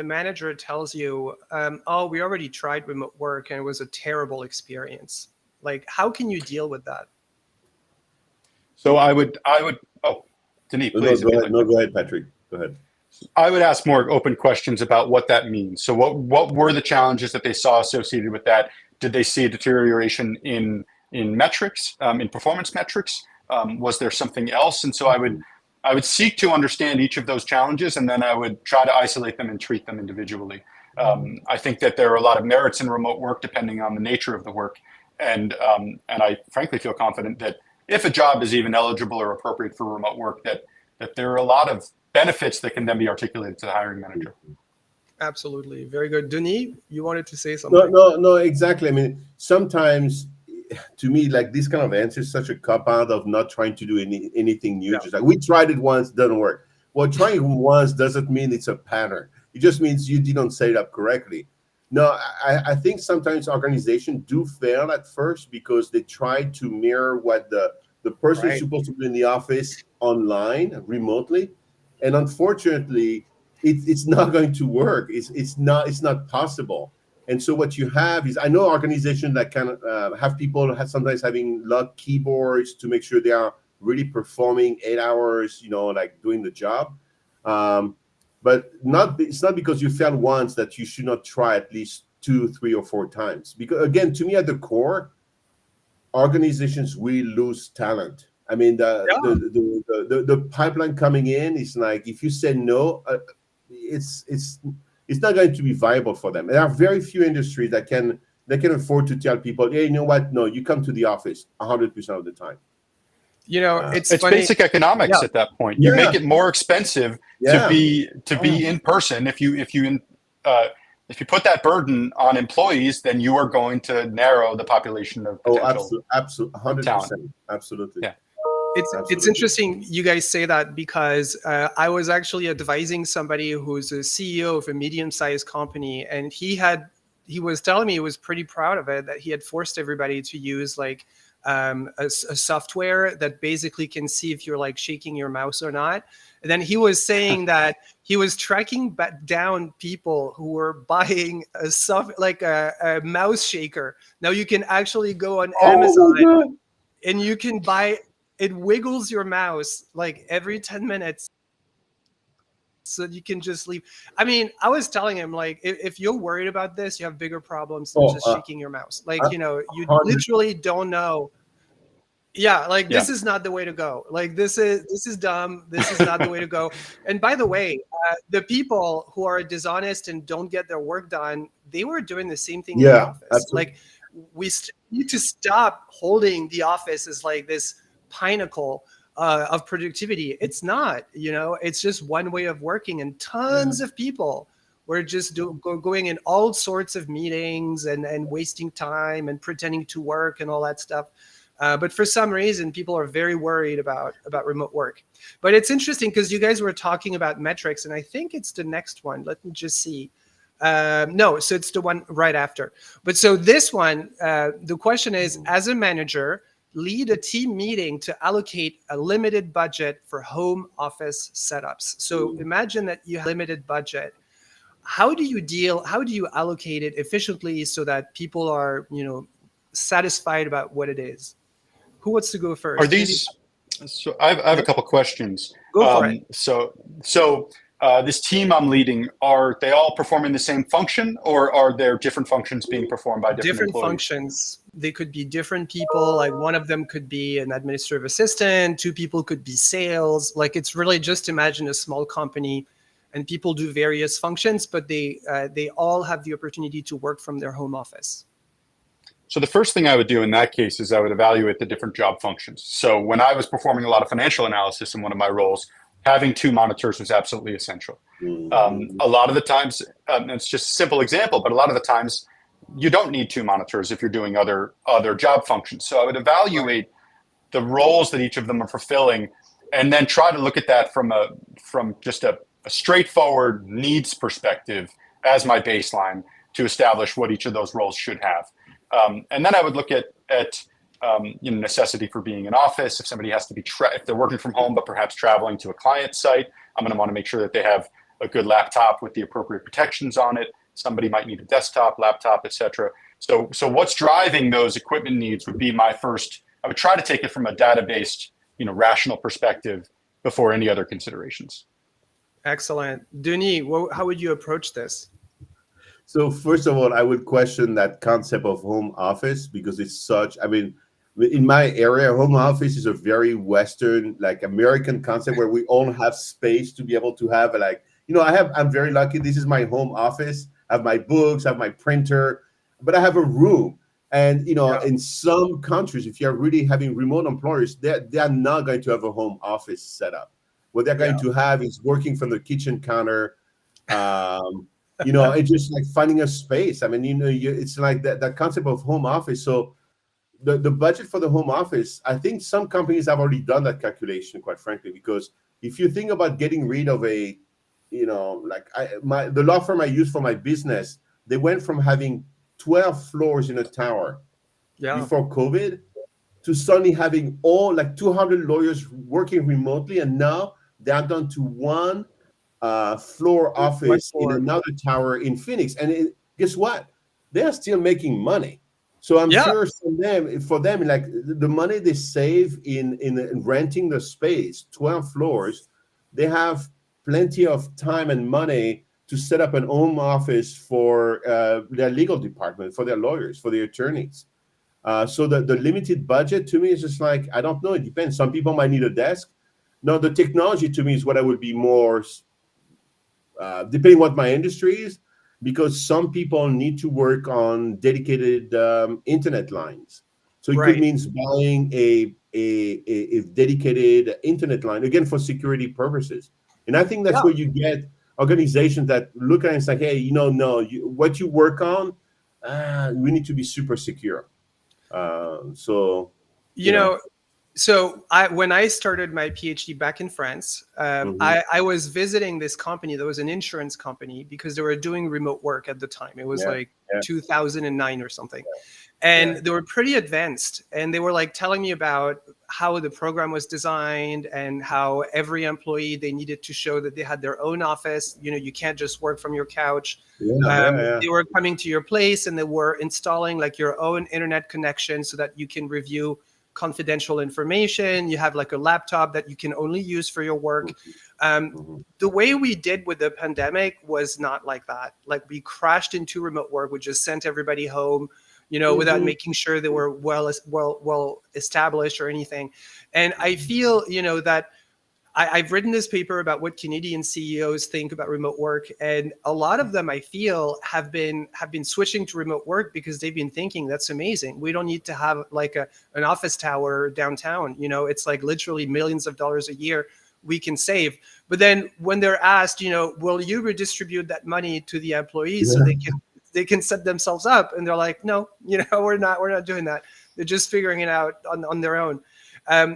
manager tells you, oh, we already tried remote work and it was a terrible experience? Like, how can you deal with that? So I would, Denis, please. Go ahead, Patrick. Go ahead. I would ask more open questions about what that means. So what were the challenges that they saw associated with that? Did they see a deterioration in metrics, in performance metrics? Was there something else? And so I would seek to understand each of those challenges, and then I would try to isolate them and treat them individually. I think that there are a lot of merits in remote work depending on the nature of the work. And I frankly feel confident that if a job is even eligible or appropriate for remote work, that there are a lot of benefits that can then be articulated to the hiring manager. Absolutely. Very good. Denis, you wanted to say something? No, exactly. I mean, sometimes, to me, like, this kind of answer is such a cop-out of not trying to do anything new. Yeah. Just like, we tried it once, doesn't work. Well, trying it once doesn't mean it's a pattern. It just means you didn't set it up correctly. No, I think sometimes organizations do fail at first because they try to mirror what the person is supposed to do in the office online, remotely. And unfortunately, it's not going to work. It's not possible. And so what you have is, I know organizations that can have people sometimes having locked keyboards to make sure they are really performing 8 hours, like doing the job. But it's not because you failed once that you should not try at least 2, 3, or 4 times. Because again, to me, at the core, organizations will lose talent. I mean, the pipeline coming in is like, if you say no, it's not going to be viable for them. There are very few industries that can afford to tell people, hey, you know what? No, you come to the office 100% of the time. It's funny. Basic economics at that point. You make it more expensive to be in person. If you put that burden on employees, then you are going to narrow the population of potential absolutely, 100%, talent. Absolutely. Yeah. It's interesting you guys say that, because I was actually advising somebody who's a CEO of a medium-sized company, and he was telling me he was pretty proud of it, that he had forced everybody to use like a software that basically can see if you're like shaking your mouse or not. And then he was saying that he was tracking down people who were buying a mouse shaker. Now you can actually go on Amazon and you can buy. It wiggles your mouse like every 10 minutes. So you can just leave. I mean, I was telling him, like, if you're worried about this, you have bigger problems than just shaking your mouse. Like, you literally don't know. Yeah, like this is not the way to go. Like this is dumb. This is not the way to go. And by the way, the people who are dishonest and don't get their work done, they were doing the same thing in the office. Absolutely. Like we need to stop holding the office as like this pinnacle of productivity. It's not, it's just one way of working, and tons of people were just going in all sorts of meetings and wasting time and pretending to work and all that stuff. But for some reason, people are very worried about remote work. But it's interesting because you guys were talking about metrics, and I think it's the next one. Let me just see. No, so it's the one right after. But so this one, the question is, as a manager, lead a team meeting to allocate a limited budget for home office setups. So imagine that you have a limited budget. How do you allocate it efficiently so that people are, satisfied about what it is? Who wants to go first? Are these? So I have a couple questions. Go for it. So this team I'm leading, are they all performing the same function, or are there different functions being performed by different employees? Functions? They could be different people. Like one of them could be an administrative assistant. 2 people could be sales. Like it's really just imagine a small company, and people do various functions, but they all have the opportunity to work from their home office. So the first thing I would do in that case is I would evaluate the different job functions. So when I was performing a lot of financial analysis in one of my roles, having 2 monitors was absolutely essential. A lot of the times, it's just a simple example, but a lot of the times you don't need 2 monitors if you're doing other job functions. So I would evaluate the roles that each of them are fulfilling, and then try to look at that from just a straightforward needs perspective as my baseline to establish what each of those roles should have. And then I would look at necessity for being in office. If somebody has to be, if they're working from home, but perhaps traveling to a client site, I'm going to want to make sure that they have a good laptop with the appropriate protections on it. Somebody might need a desktop, laptop, etc. So what's driving those equipment needs would be my first. I would try to take it from a data-based, rational perspective before any other considerations. Excellent. Denis, how would you approach this? So first of all, I would question that concept of home office, because it's in my area, home office is a very Western, like American concept where we all have space to be able to have I'm very lucky. This is my home office. I have my books, I have my printer, but I have a room. And, in some countries, if you're really having remote employers, they're not going to have a home office set up. What they're going to have is working from the kitchen counter, it's just like finding a space. I mean, it's like that concept of home office. So the budget for the home office, I think some companies have already done that calculation, quite frankly, because if you think about getting rid of a like the law firm I use for my business, they went from having 12 floors in a tower before COVID to suddenly having all like 200 lawyers working remotely, and now they're down to one floor office in another tower in Phoenix. And guess what? They are still making money. So I'm sure for them, like the money they save in renting the space, 12 floors, they have plenty of time and money to set up an home office for their legal department, for their lawyers, for their attorneys. So the limited budget to me is just like, I don't know, it depends. Some people might need a desk. No, the technology to me is what I would be more, depending what my industry is, because some people need to work on dedicated internet lines. So it could mean buying a dedicated internet line, again, for security purposes. And I think that's where you get organizations that look at it and say, hey, what you work on, we need to be super secure. So when I started my PhD back in France, I was visiting this company that was an insurance company because they were doing remote work at the time. It was 2009 or something. And they were pretty advanced. And they were like telling me about how the program was designed and how every employee, they needed to show that they had their own office. You can't just work from your couch. They were coming to your place and they were installing like your own internet connection so that you can review confidential information. You have like a laptop that you can only use for your work. The way we did with the pandemic was not like that. Like we crashed into remote work. We just sent everybody home, without making sure they were well established or anything. And I feel, that I've written this paper about what Canadian CEOs think about remote work, and a lot of them, I feel, have been switching to remote work because they've been thinking that's amazing. We don't need to have like an office tower downtown. It's like literally millions of dollars a year we can save. But then when they're asked, will you redistribute that money to the employees so they can set themselves up, and they're like, no, we're not doing that. They're just figuring it out on their own.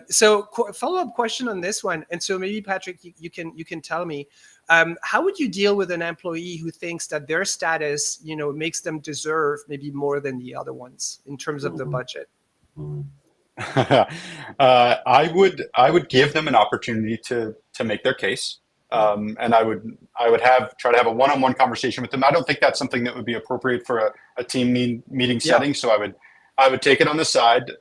So follow-up question on this one. And so maybe Patrick, you can tell me, how would you deal with an employee who thinks that their status, makes them deserve maybe more than the other ones in terms of the budget? I would give them an opportunity to make their case. And I would try to have a one-on-one conversation with them. I don't think that's something that would be appropriate for a team meeting setting. So I would take it on the side,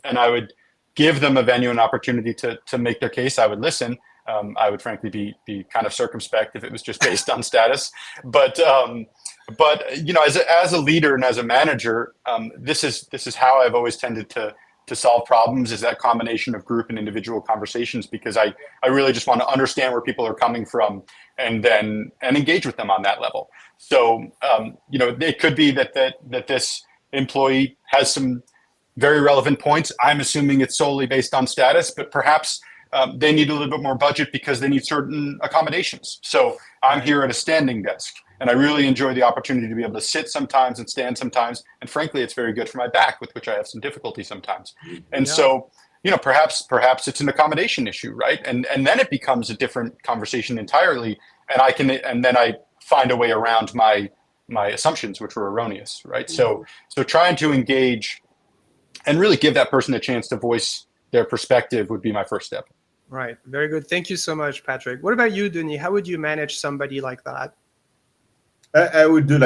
and I would give them a venue and opportunity to make their case. I would listen. I would frankly be kind of circumspect if it was just based on status. But as a leader and as a manager, this is how I've always tended to solve problems, is that combination of group and individual conversations, because I really just want to understand where people are coming from and engage with them on that level. So, it could be that this employee has some very relevant points. I'm assuming it's solely based on status, but perhaps they need a little bit more budget because they need certain accommodations. So I'm here at a standing desk, and I really enjoy the opportunity to be able to sit sometimes and stand sometimes. And frankly, it's very good for my back, with which I have some difficulty sometimes. And so, perhaps it's an accommodation issue, right? And then it becomes a different conversation entirely. And then I find a way around my assumptions, which were erroneous, right? So trying to engage and really give that person a chance to voice their perspective would be my first step. Right. Very good. Thank you so much, Patrick. What about you, Denis? How would you manage somebody like that? I would do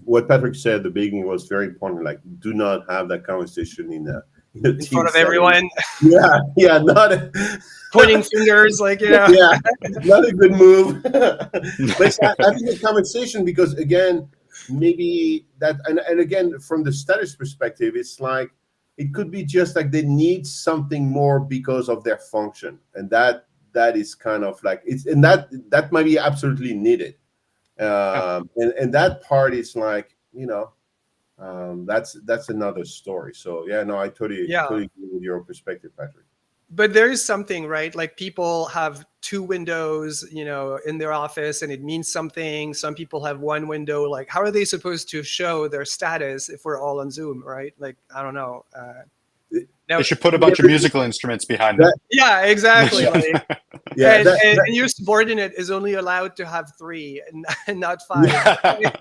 what Patrick said at the beginning was very important. Like, do not have that conversation in front of everyone. Yeah, not pointing fingers, yeah, not a good move. But I think the conversation, because again, maybe that, and again, from the status perspective, it's like it could be just like they need something more because of their function, and that is kind of like it's, and that might be absolutely needed. And that part is like, that's another story. So I totally agree with your perspective, Patrick. But there is something, right? Like people have two windows, in their office, and it means something. Some people have one window. Like, how are they supposed to show their status if we're all on Zoom, right? Like, I don't know. They should put a bunch of musical instruments behind them. Yeah, exactly. Yeah, and your subordinate is only allowed to have 3 and not 5. Yeah.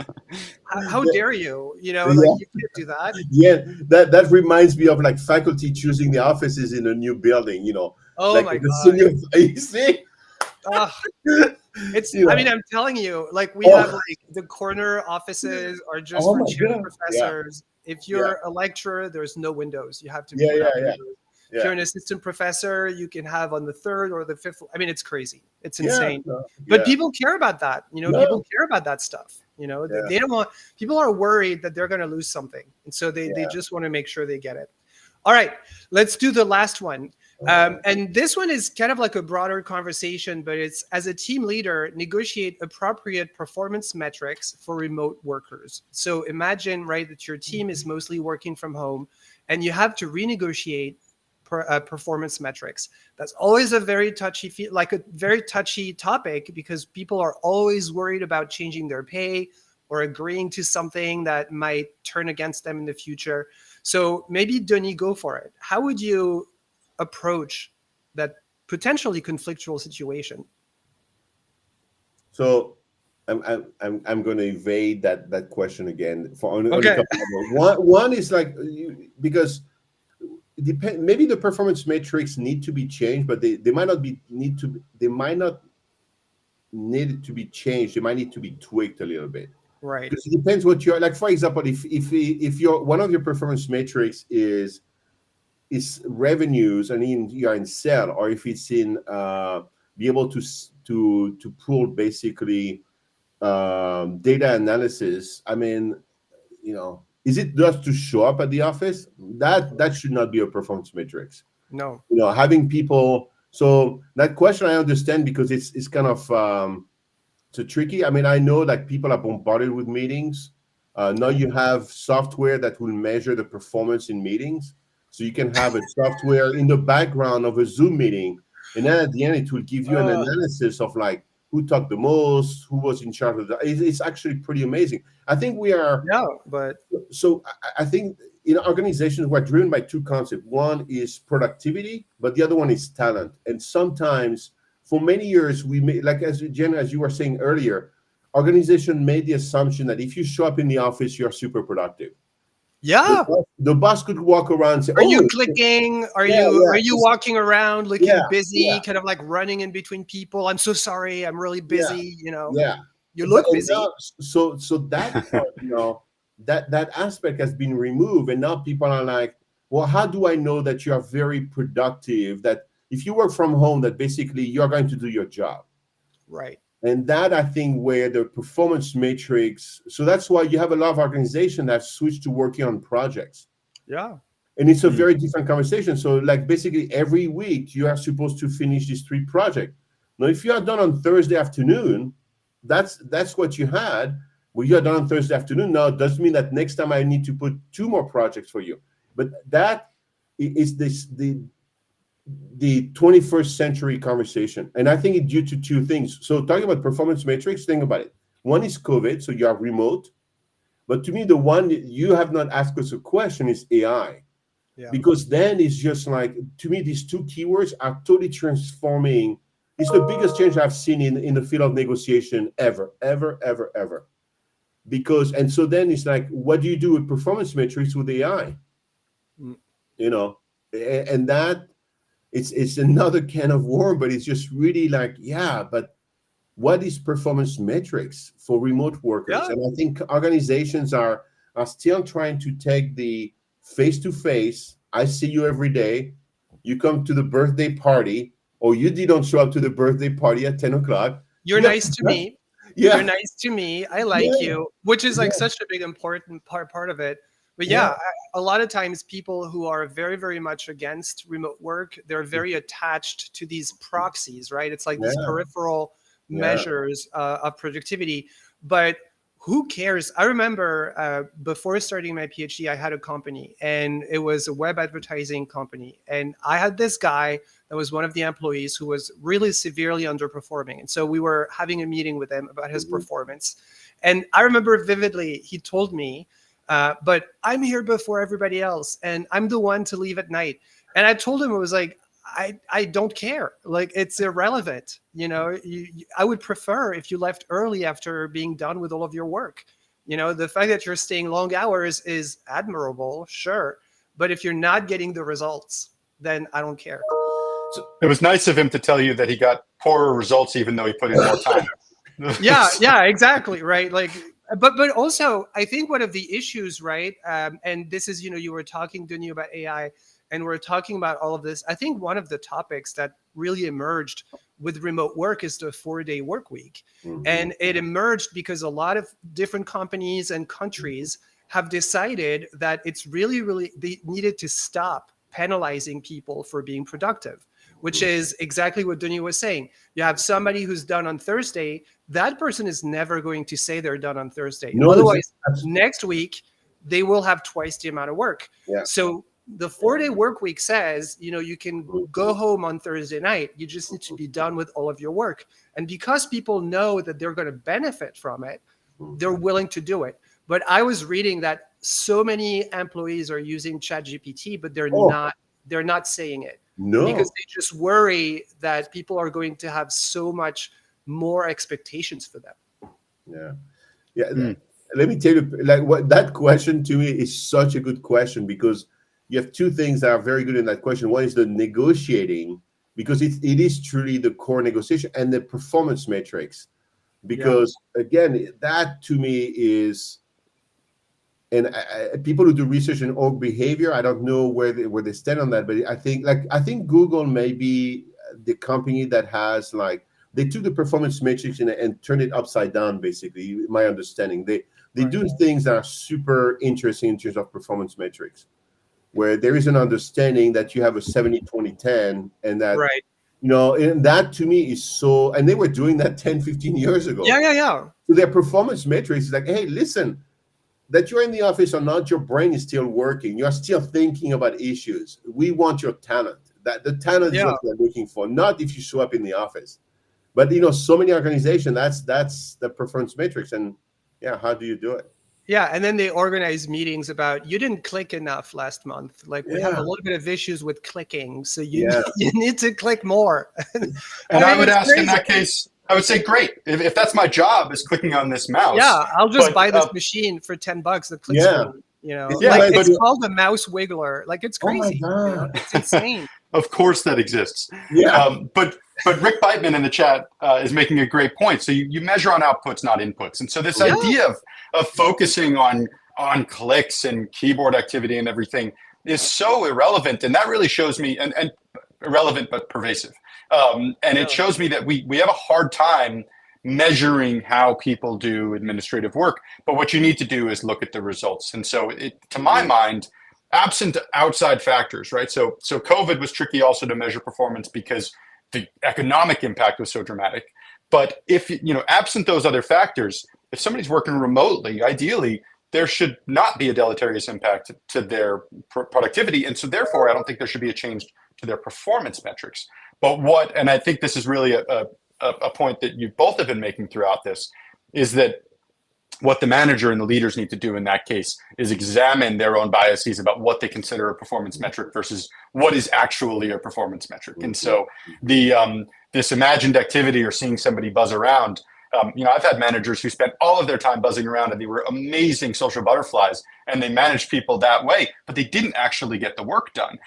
How dare you? You know, like yeah, you can't do that. yeah. That reminds me of like faculty choosing the offices in a new building. Oh Like my the God. senior. You see, Ugh. It's, you I know. mean, I'm telling you, like we have Oh, like the corner offices are just oh for my chair God. Yeah, professors. If yeah, you're a lecturer, there's no windows. You have to be yeah, yeah, without yeah, windows. If yeah, you're an assistant professor, you can have on the 3rd or the 5th. I mean, it's crazy. It's yeah, insane. no, But yeah, people care about that. You know, people no, care about that stuff. You know, yeah, they don't want, people are worried that they're going to lose something. And so they yeah. just want to make sure they get it. All right, let's do the last one. And this one is kind of like a broader conversation, but it's as a team leader, negotiate appropriate performance metrics for remote workers. So imagine, right, that your team is mostly working from home and you have to renegotiate performance metrics. That's always a very touchy, like a very touchy topic because people are always worried about changing their pay or agreeing to something that might turn against them in the future. So maybe Denis, go for it. How would you approach that potentially conflictual situation? So I'm going to evade that question again for only a Okay. couple of them. One is like because maybe the performance metrics need to be changed, but they might not be need to they might not need to be changed. They might need to be tweaked a little bit. Right. Because it depends what you're like. For example, if your one of your performance metrics is revenues, and you're in sale, or if it's in be able to pull basically data analysis. I mean, is it just to show up at the office? That should not be a performance matrix. No. Having people. So that question I understand because it's kind of so tricky. I mean, I know like people are bombarded with meetings. Now you have software that will measure the performance in meetings. So you can have a software in the background of a Zoom meeting, and then at the end it will give you an analysis of like who talked the most, who was in charge of that. It's actually pretty amazing. I think we are. Yeah, but So I think organizations we're driven by two concepts. One is productivity, but the other one is talent. And sometimes, for many years, we made, like as you were saying earlier, organization made the assumption that if you show up in the office, you're super productive. yeah. The boss could walk around and say, Are you "Oh, clicking? Are yeah, you walking around looking yeah, busy, yeah, kind of like running in between people? I'm so sorry, I'm really yeah, busy, you know. yeah." You But look and busy. now, so that part, that aspect has been removed, and now people are like, well, how do I know that you are very productive? That if you work from home, that basically you're going to do your job. Right. And that, I think, where the performance matrix. So that's why you have a lot of organizations that switch to working on projects. Yeah. And it's a very different conversation. So, like, basically every week you are supposed to finish these 3 projects. Now, if you are done on Thursday afternoon, that's what you had. Well, you are done on Thursday afternoon. Now, it doesn't mean that next time I need to put 2 more projects for you. But that is the 21st century conversation. And I think it's due to 2 things. So, talking about performance matrix, think about it. One is COVID, so you are remote. But to me, the one that you have not asked us a question is AI. Yeah. Because then it's just like, to me, these 2 keywords are totally transforming. It's the biggest change I've seen in the field of negotiation ever. Because, and so then it's like, what do you do with performance metrics with AI? Mm. And that it's another can of worm, but it's just really like, yeah, but what is performance metrics for remote workers? Yeah. And I think organizations are still trying to take the face-to-face, I see you every day, you come to the birthday party, or you didn't show up to the birthday party at 10 o'clock. You're nice to me. You're Yeah, nice to me. I like yeah, you, which is like yeah, such a big important part of it. But yeah, yeah, a lot of times people who are very, very much against remote work, they're very attached to these proxies, right? It's like these yeah, peripheral yeah. measures of productivity. But who cares? I remember before starting my PhD, I had a company and it was a web advertising company. And I had this guy that was one of the employees who was really severely underperforming. And so we were having a meeting with him about his performance. And I remember vividly, he told me, but I'm here before everybody else and I'm the one to leave at night. And I told him, it was like, I don't care. Like, it's irrelevant. I would prefer if you left early after being done with all of your work. The fact that you're staying long hours is admirable, sure. But if you're not getting the results, then I don't care. It was nice of him to tell you that he got poorer results even though he put in more time. Yeah, exactly, right. Like, but also, I think one of the issues, right, and this is, you were talking, Denis, about AI, and we're talking about all of this. I think one of the topics that really emerged with remote work is the 4-day work week. Mm-hmm. And it emerged because a lot of different companies and countries have decided that it's really, they needed to stop penalizing people for being productive, which is exactly what Denis was saying. You have somebody who's done on Thursday, that person is never going to say they're done on Thursday. No, otherwise, next week, they will have twice the amount of work. Yeah. So the 4-day work week says, you can go home on Thursday night. You just need to be done with all of your work. And because people know that they're going to benefit from it, they're willing to do it. But I was reading that so many employees are using ChatGPT, but they're not saying it. No. Because they just worry that people are going to have so much more expectations for them. Yeah. Let me tell you, that question to me is such a good question, because you have two things that are very good in that question. One is the negotiating, because it is truly the core negotiation, and the performance metrics, because again, that to me is, and people who do research in org behavior, I don't know where they stand on that, but I think Google may be the company that has, they took the performance metrics and turned it upside down, basically, my understanding. They do things that are super interesting in terms of performance metrics, where there is an understanding that you have a 70-20-10, and that, and that to me is so, and they were doing that 10-15 years ago. Yeah. So their performance metrics is like, hey, listen, that you're in the office or not, your brain is still working. You're still thinking about issues. We want your talent. That the talent is what we're looking for, not if you show up in the office. But so many organizations, that's the performance matrix. And how do you do it? Yeah, and then they organize meetings about, you didn't click enough last month. Like, we have a little bit of issues with clicking, so you need to click more. And I would ask, in that case, I would say, great. If that's my job, is clicking on this mouse. Yeah, I'll just buy this machine for $10 that clicks screen. It's called the mouse wiggler. Like, it's crazy. It's insane. Of course that exists. Yeah. But Rick Beitman in the chat is making a great point. So you measure on outputs, not inputs. And so this idea of focusing on clicks and keyboard activity and everything is so irrelevant. And that really shows me, and irrelevant but pervasive. It shows me that we have a hard time measuring how people do administrative work. But what you need to do is look at the results. And so to my mind, absent outside factors, right? So COVID was tricky also to measure performance because the economic impact was so dramatic. But if, absent those other factors, if somebody's working remotely, ideally, there should not be a deleterious impact to their productivity. And so therefore, I don't think there should be a change to their performance metrics. But and I think this is really a point that you both have been making throughout this, is that what the manager and the leaders need to do in that case is examine their own biases about what they consider a performance metric versus what is actually a performance metric. And so this imagined activity or seeing somebody buzz around, I've had managers who spent all of their time buzzing around and they were amazing social butterflies and they managed people that way, but they didn't actually get the work done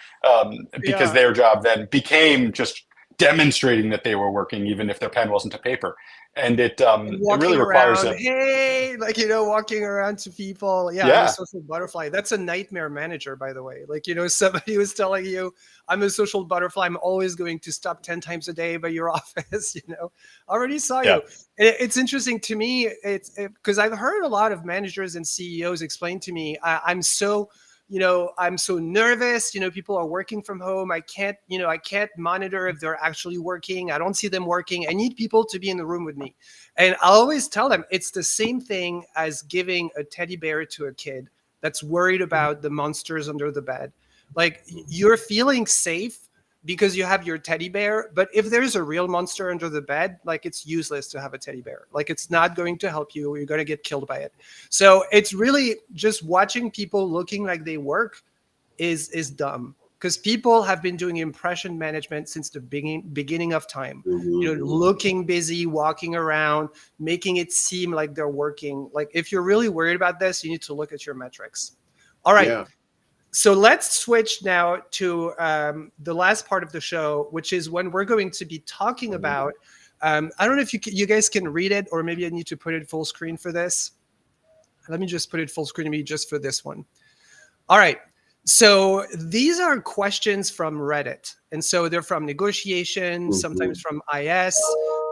because their job then became just demonstrating that they were working, even if their pen wasn't to paper. And it really requires walking around to people. I'm a social butterfly. That's a nightmare manager, by the way. Somebody was telling you, I'm a social butterfly. I'm always going to stop 10 times a day by your office. Already saw you. It's interesting to me. It's because I've heard a lot of managers and CEOs explain to me, I'm so nervous. People are working from home. I can't monitor if they're actually working. I don't see them working. I need people to be in the room with me. And I always tell them it's the same thing as giving a teddy bear to a kid that's worried about the monsters under the bed. Like, you're feeling safe because you have your teddy bear, but if there's a real monster under the bed, it's useless to have a teddy bear. It's not going to help you. You're going to get killed by it. So it's really just watching people looking like they work is dumb. because people have been doing impression management since the beginning of time. Looking busy, walking around, making it seem like they're working. Like, if you're really worried about this, you need to look at your metrics. All right. Yeah. So let's switch now to the last part of the show, which is when we're going to be talking about, I don't know if you guys can read it, or maybe I need to put it full screen for this. Let me just put it full screen to me just for this one. All right. So these are questions from Reddit. And so they're from negotiation, sometimes from IS.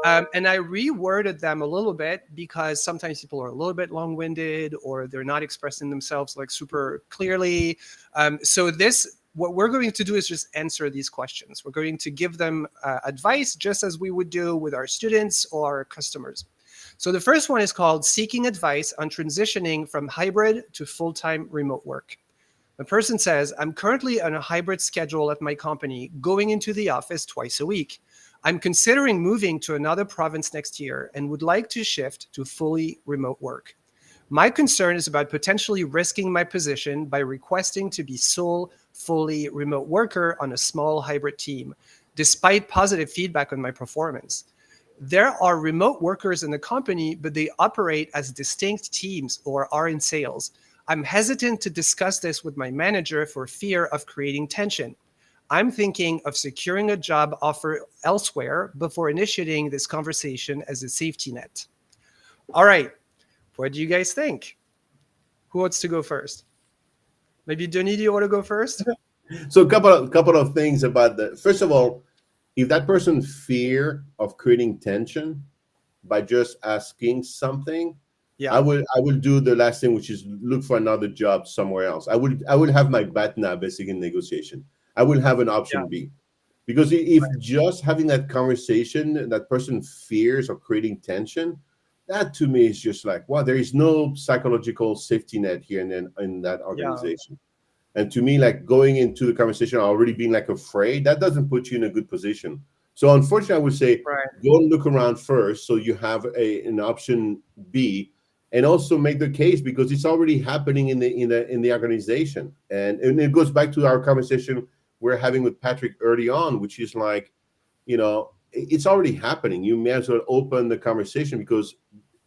And I reworded them a little bit because sometimes people are a little bit long-winded, or they're not expressing themselves like super clearly. So what we're going to do is just answer these questions. We're going to give them advice just as we would do with our students or our customers. So the first one is called Seeking Advice on Transitioning from Hybrid to Full-Time Remote Work. The person says, I'm currently on a hybrid schedule at my company, going into the office twice a week. I'm considering moving to another province next year and would like to shift to fully remote work. My concern is about potentially risking my position by requesting to be sole fully remote worker on a small hybrid team, despite positive feedback on my performance. There are remote workers in the company, but they operate as distinct teams or are in sales. I'm hesitant to discuss this with my manager for fear of creating tension. I'm thinking of securing a job offer elsewhere before initiating this conversation as a safety net. All right. What do you guys think? Who wants to go first? Maybe Denis, do you want to go first? So a couple of things about that. First of all, if that person fear of creating tension by just asking something, yeah, I will do the last thing, which is look for another job somewhere else. I will have my BATNA basically in negotiation. I will have an option B, because if just having that conversation, that person fears of creating tension, that to me is just like, wow, there is no psychological safety net here in that organization. And to me, like, going into the conversation already being like afraid, that doesn't put you in a good position. So unfortunately, I would say go and look around first, so you have an option B, and also make the case, because it's already happening in the organization. And it goes back to our conversation we're having with Patrick early on, which is like, it's already happening. You may as well open the conversation, because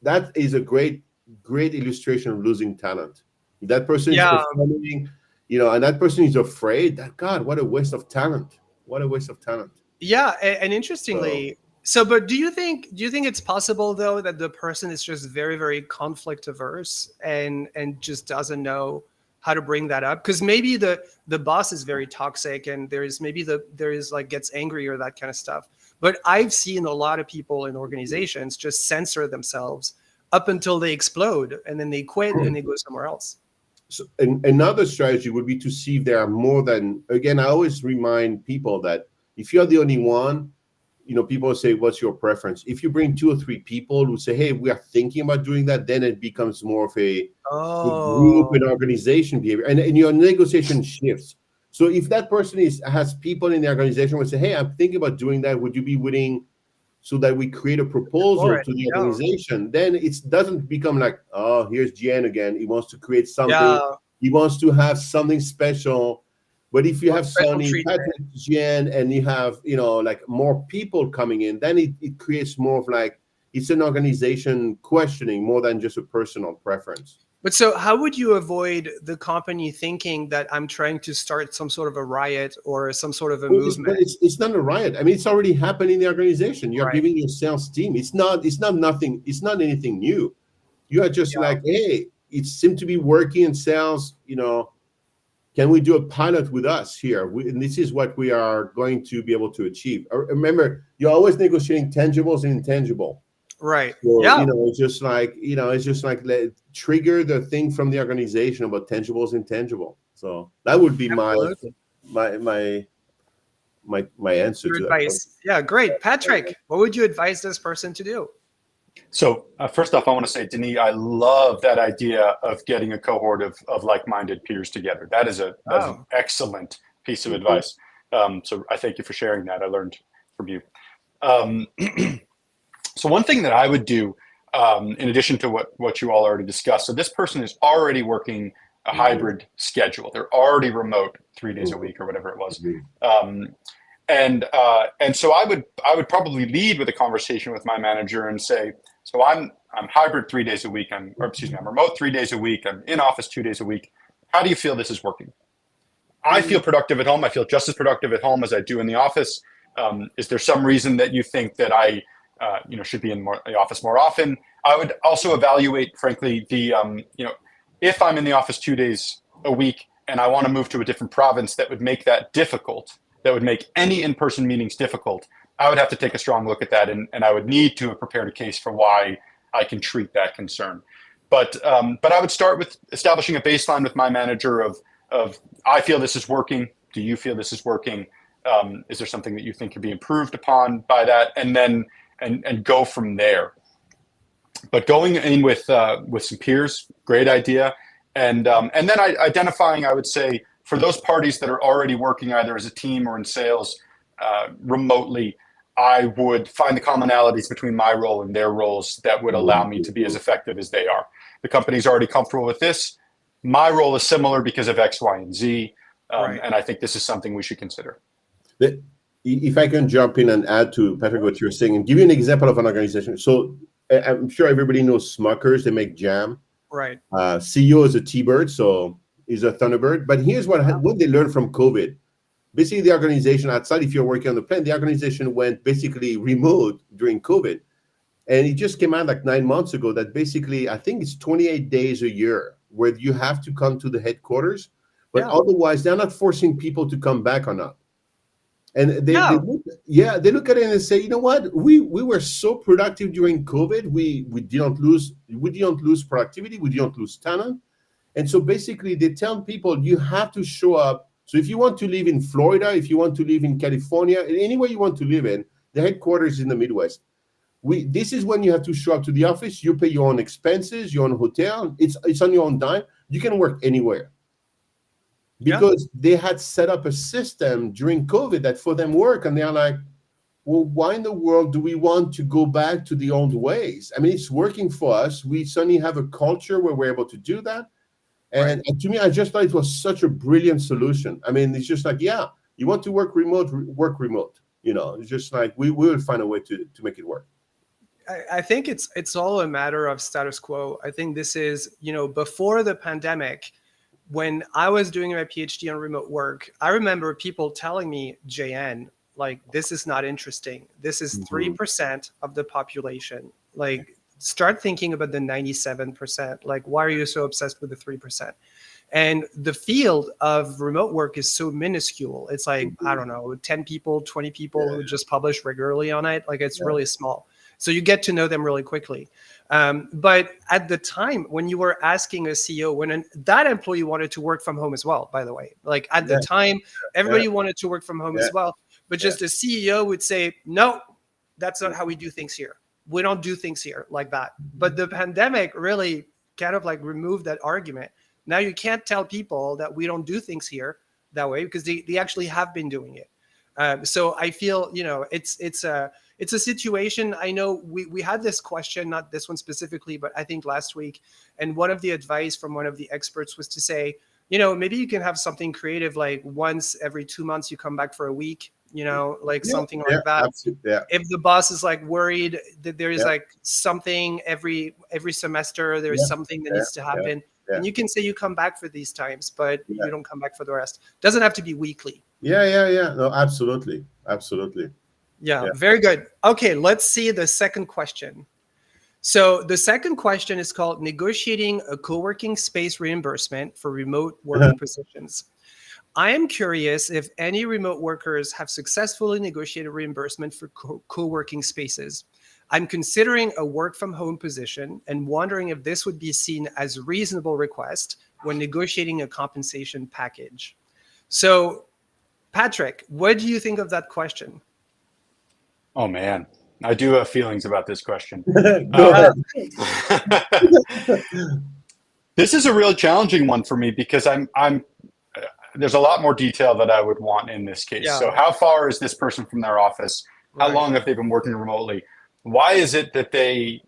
that is a great illustration of losing talent. If that person is performing, and that person is afraid, that, God, what a waste of talent. What a waste of talent. Yeah, and interestingly, but do you think it's possible, though, that the person is just very, very conflict averse and just doesn't know how to bring that up? Because maybe the boss is very toxic, and there is like gets angry or that kind of stuff. But I've seen a lot of people in organizations just censor themselves up until they explode, and then they quit and they go somewhere else. So, another strategy would be to see if there are more than, again, I always remind people that if you're the only one, people say, what's your preference? If you bring 2 or 3 people who say, hey, we are thinking about doing that, then it becomes more of a group and organization behavior, and your negotiation shifts. So if that person has people in the organization who say, hey, I'm thinking about doing that, would you be willing, so that we create a proposal to the organization? Then it doesn't become like, oh, here's Jen again. He wants to create something. Yeah. He wants to have something special. But if you have Sonny, Patrick, Jen, and you have, like more people coming in, then it creates more of like, it's an organization questioning more than just a personal preference. But so how would you avoid the company thinking that I'm trying to start some sort of a riot or some sort of a movement? It's not a riot. I mean, it's already happening in the organization. You're giving your sales team. It's not nothing. It's not anything new. You are just like, hey, it seems to be working in sales. Can we do a pilot with us here? And this is what we are going to be able to achieve. Remember, you're always negotiating tangibles and intangible. Right. So, it's just like trigger the thing from the organization about tangibles and intangible. So that would be my answer to advice. That. Yeah, great. Patrick, what would you advise this person to do? So first off, I want to say, Denis, I love that idea of getting a cohort of like-minded peers together. That's an excellent piece of advice. So I thank you for sharing that. I learned from you. So one thing that I would do, in addition to what you all already discussed, so this person is already working a hybrid schedule. They're already remote 3 days a week or whatever it was. And so I would probably lead with a conversation with my manager and say, so I'm hybrid 3 days a week. I'm remote 3 days a week. I'm in office 2 days a week. How do you feel this is working? I feel productive at home. I feel just as productive at home as I do in the office. Is there some reason that you think that I should be in the office more often? I would also evaluate, frankly, if I'm in the office 2 days a week and I want to move to a different province that would make that difficult, that would make any in-person meetings difficult, I would have to take a strong look at that, and I would need to have prepared a case for why I can treat that concern. But I would start with establishing a baseline with my manager of I feel this is working. Do you feel this is working? Is there something that you think could be improved upon by that? And then and go from there. But going in with some peers, great idea. And then identifying, I would say, for those parties that are already working either as a team or in sales remotely, I would find the commonalities between my role and their roles that would allow me to be as effective as they are. The company's already comfortable with this. My role is similar because of X, Y, and Z. And I think this is something we should consider. If I can jump in and add to, Patrick, what you're saying, and give you an example of an organization. So I'm sure everybody knows Smuckers. They make jam. Right. CEO is a T-Bird, so he's a Thunderbird. But here's what they learned from COVID. Basically, the organization outside, if you're working on the plant, the organization went basically remote during COVID. And it just came out like 9 months ago that basically, I think it's 28 days a year where you have to come to the headquarters. But otherwise, they're not forcing people to come back or not. And they look at it and they say, you know what? We were so productive during COVID. We didn't lose productivity. We didn't lose talent. And so basically, they tell people you have to show up. So if you want to live in Florida, if you want to live in California, anywhere you want to live in, the headquarters is in the Midwest. This is when you have to show up to the office. You pay your own expenses, your own hotel. It's on your own dime. You can work anywhere. Because they had set up a system during COVID that for them work, and they're like, well, why in the world do we want to go back to the old ways? I mean, it's working for us. We suddenly have a culture where we're able to do that. And to me, I just thought it was such a brilliant solution. I mean, it's just like, you want to work remote, work remote. It's just like we will find a way to make it work. I think it's all a matter of status quo. I think this is, before the pandemic, when I was doing my PhD on remote work, I remember people telling me, JN, like, this is not interesting. This is 3% of the population. Like, start thinking about the 97%. Like, why are you so obsessed with the 3%? And the field of remote work is so minuscule. It's like, I don't know, 10 people, 20 people who just publish regularly on it. Like, it's really small. So you get to know them really quickly. But at the time when you were asking a CEO, when that employee wanted to work from home as well, by the way, like at the time, everybody wanted to work from home as well. But just the CEO would say, no, that's not how we do things here. We don't do things here like that. But the pandemic really kind of like removed that argument. Now you can't tell people that we don't do things here that way because they actually have been doing it. So I feel, it's a situation. I know we had this question, not this one specifically, but I think last week. And one of the advice from one of the experts was to say, maybe you can have something creative, like once every 2 months you come back for a week, something like that. If the boss is like worried that there is like something every semester, there is something that needs to happen. And you can say you come back for these times, but you don't come back for the rest. Doesn't have to be weekly. No, absolutely. Yeah, very good. Okay, let's see the second question. So the second question is called negotiating a co-working space reimbursement for remote working positions. I am curious if any remote workers have successfully negotiated reimbursement for co-working spaces. I'm considering a work from home position and wondering if this would be seen as a reasonable request when negotiating a compensation package. So, Patrick, what do you think of that question? Oh man, I do have feelings about this question. This is a really challenging one for me because there's a lot more detail that I would want in this case. So how far is this person from their office? How long have they been working remotely? Why is it that they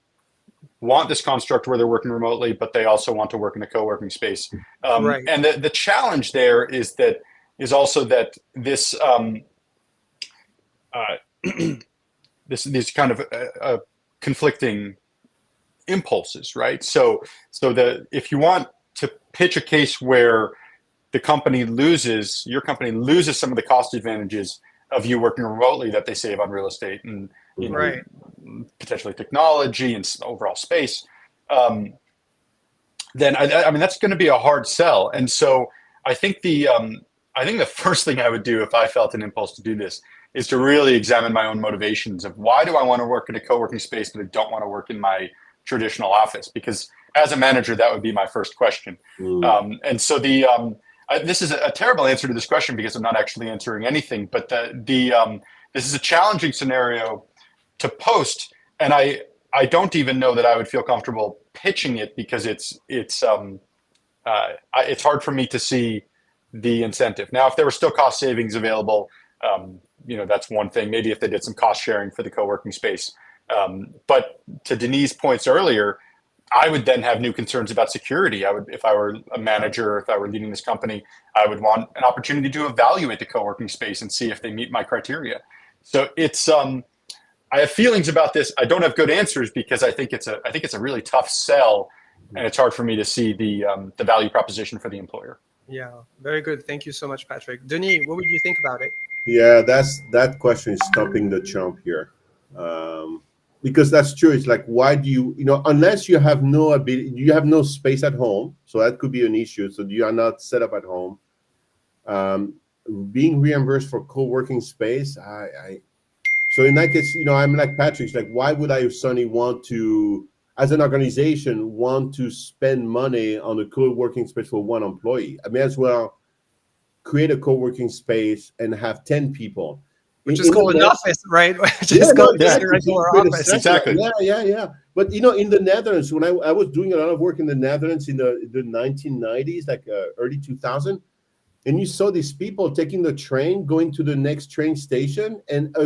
want this construct where they're working remotely, but they also want to work in a co-working space. Right. And the challenge there is also that this these kind of conflicting impulses, right? So if you want to pitch a case where your company loses some of the cost advantages of you working remotely that they save on real estate and Right. potentially technology and overall space, then I mean that's going to be a hard sell. And so I think the first thing I would do if I felt an impulse to do this is to really examine my own motivations of why do I want to work in a co-working space, but I don't want to work in my traditional office? Because as a manager, that would be my first question. And so this is a terrible answer to this question because I'm not actually answering anything, but this is a challenging scenario to post. And I don't even know that I would feel comfortable pitching it because it's hard for me to see the incentive. Now, if there were still cost savings available, that's one thing. Maybe if they did some cost sharing for the co-working space. But to Denis' points earlier, I would then have new concerns about security. If I were a manager, if I were leading this company, I would want an opportunity to evaluate the co-working space and see if they meet my criteria. So it's, I have feelings about this. I don't have good answers because I think it's a really tough sell, and it's hard for me to see the value proposition for the employer. Yeah, very good. Thank you so much, Patrick. Denis, what would you think about it? Yeah, that question is stopping the chump here. Because that's true. It's like, why do you unless you have no ability, you have no space at home, so that could be an issue. So you are not set up at home. Being reimbursed for co-working space, so in that case, I'm like Patrick's. Like, why would I suddenly want to, as an organization, want to spend money on a co-working space for one employee? I may as well create a co-working space and have 10 people. Which is called an office, right? Just called a regular office. Exactly. Yeah. But in the Netherlands, when I was doing a lot of work in the Netherlands in the 1990s, like early 2000, and you saw these people taking the train, going to the next train station, and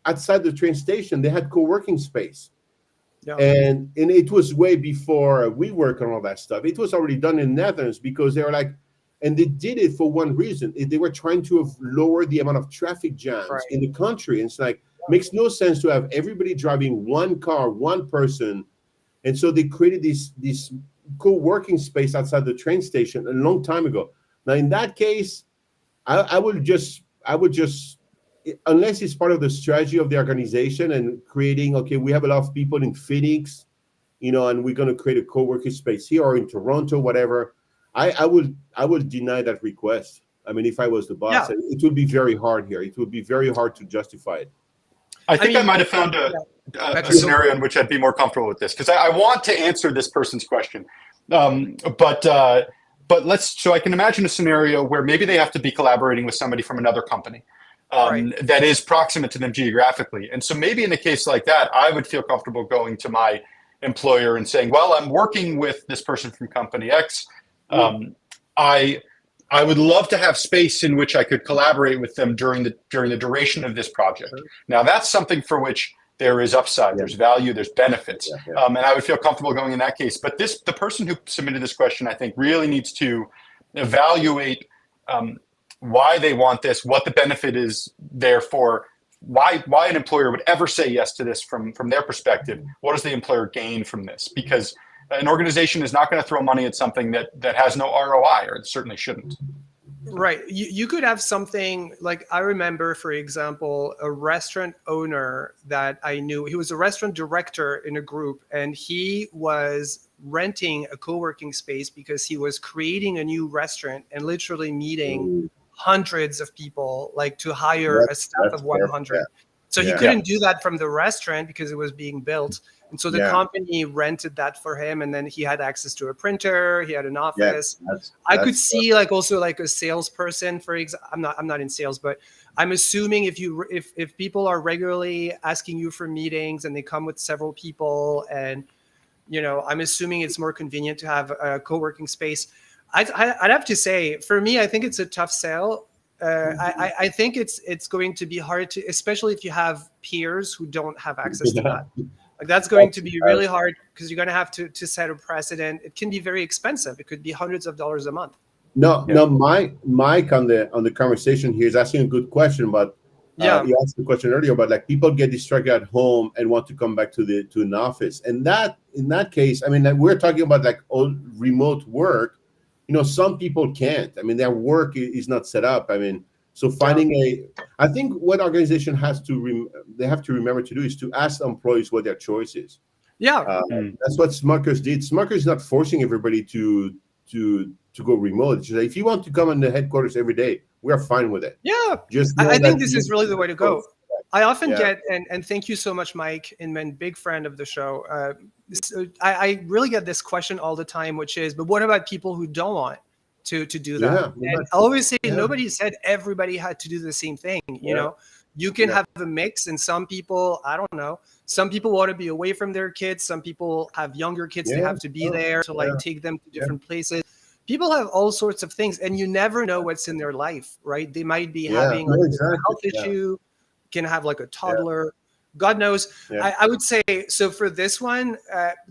outside the train station, they had co-working space. Yeah. And it was way before WeWork and all that stuff. It was already done in the Netherlands because they were like, and they did it for one reason. They were trying to lower the amount of traffic jams in the country. And it's like, makes no sense to have everybody driving one car, one person. And so they created this co-working space outside the train station a long time ago. Now, in that case, I would just, unless it's part of the strategy of the organization and creating, okay, we have a lot of people in Phoenix, and we're going to create a co-working space here or in Toronto, whatever. I would deny that request. I mean, if I was the boss, it would be very hard here. It would be very hard to justify it. I think I might have found a scenario in which I'd be more comfortable with this because I want to answer this person's question. But so I can imagine a scenario where maybe they have to be collaborating with somebody from another company that is proximate to them geographically. And so maybe in a case like that, I would feel comfortable going to my employer and saying, well, I'm working with this person from company X. I would love to have space in which I could collaborate with them during the duration of this project. Sure. Now that's something for which there is upside, there's value, there's benefits, and I would feel comfortable going in that case. But the person who submitted this question, I think, really needs to evaluate why they want this, what the benefit is there for, why an employer would ever say yes to this from their perspective. What does the employer gain from this? Because an organization is not going to throw money at something that has no ROI, or it certainly shouldn't. Right. You could have something like, I remember, for example, a restaurant owner that I knew. He was a restaurant director in a group, and he was renting a co-working space because he was creating a new restaurant and literally meeting hundreds of people, like to hire a staff of 100. So he couldn't do that from the restaurant because it was being built. And so the company rented that for him, and then he had access to a printer. He had an office. I could see also a salesperson, for example. I'm not in sales, but I'm assuming if people are regularly asking you for meetings and they come with several people, and I'm assuming it's more convenient to have a co-working space. I'd have to say, for me, I think it's a tough sell. I think it's going to be hard to, especially if you have peers who don't have access to that. Like that's going to be really hard because you're going to have to set a precedent. It can be very expensive. It could be hundreds of dollars a month. No, Mike on the conversation here is asking a good question, but you asked the question earlier about like people get distracted at home and want to come back to an office, and that in that case, I mean, like, we're talking about like all remote work. You know, some people can't. I mean, their work is not set up. I mean, so finding I think what organization has to they have to remember to do is to ask employees what their choice is. Yeah, that's what Smuckers did. Smuckers is not forcing everybody to go remote. It's just, if you want to come in the headquarters every day, we are fine with it. Yeah, just I think this is really the way to go. I often Yeah. get, and thank you so much, Mike, and big friend of the show. I really get this question all the time, which is, but what about people who don't want to do that? Yeah. And I always say, nobody said everybody had to do the same thing. You know, you can have a mix, and some people, I don't know, some people want to be away from their kids. Some people have younger kids; they have to be there to like take them to different places. People have all sorts of things, and you never know what's in their life, right? They might be having like a health issue, can have like a toddler. God knows. I would say, so for this one,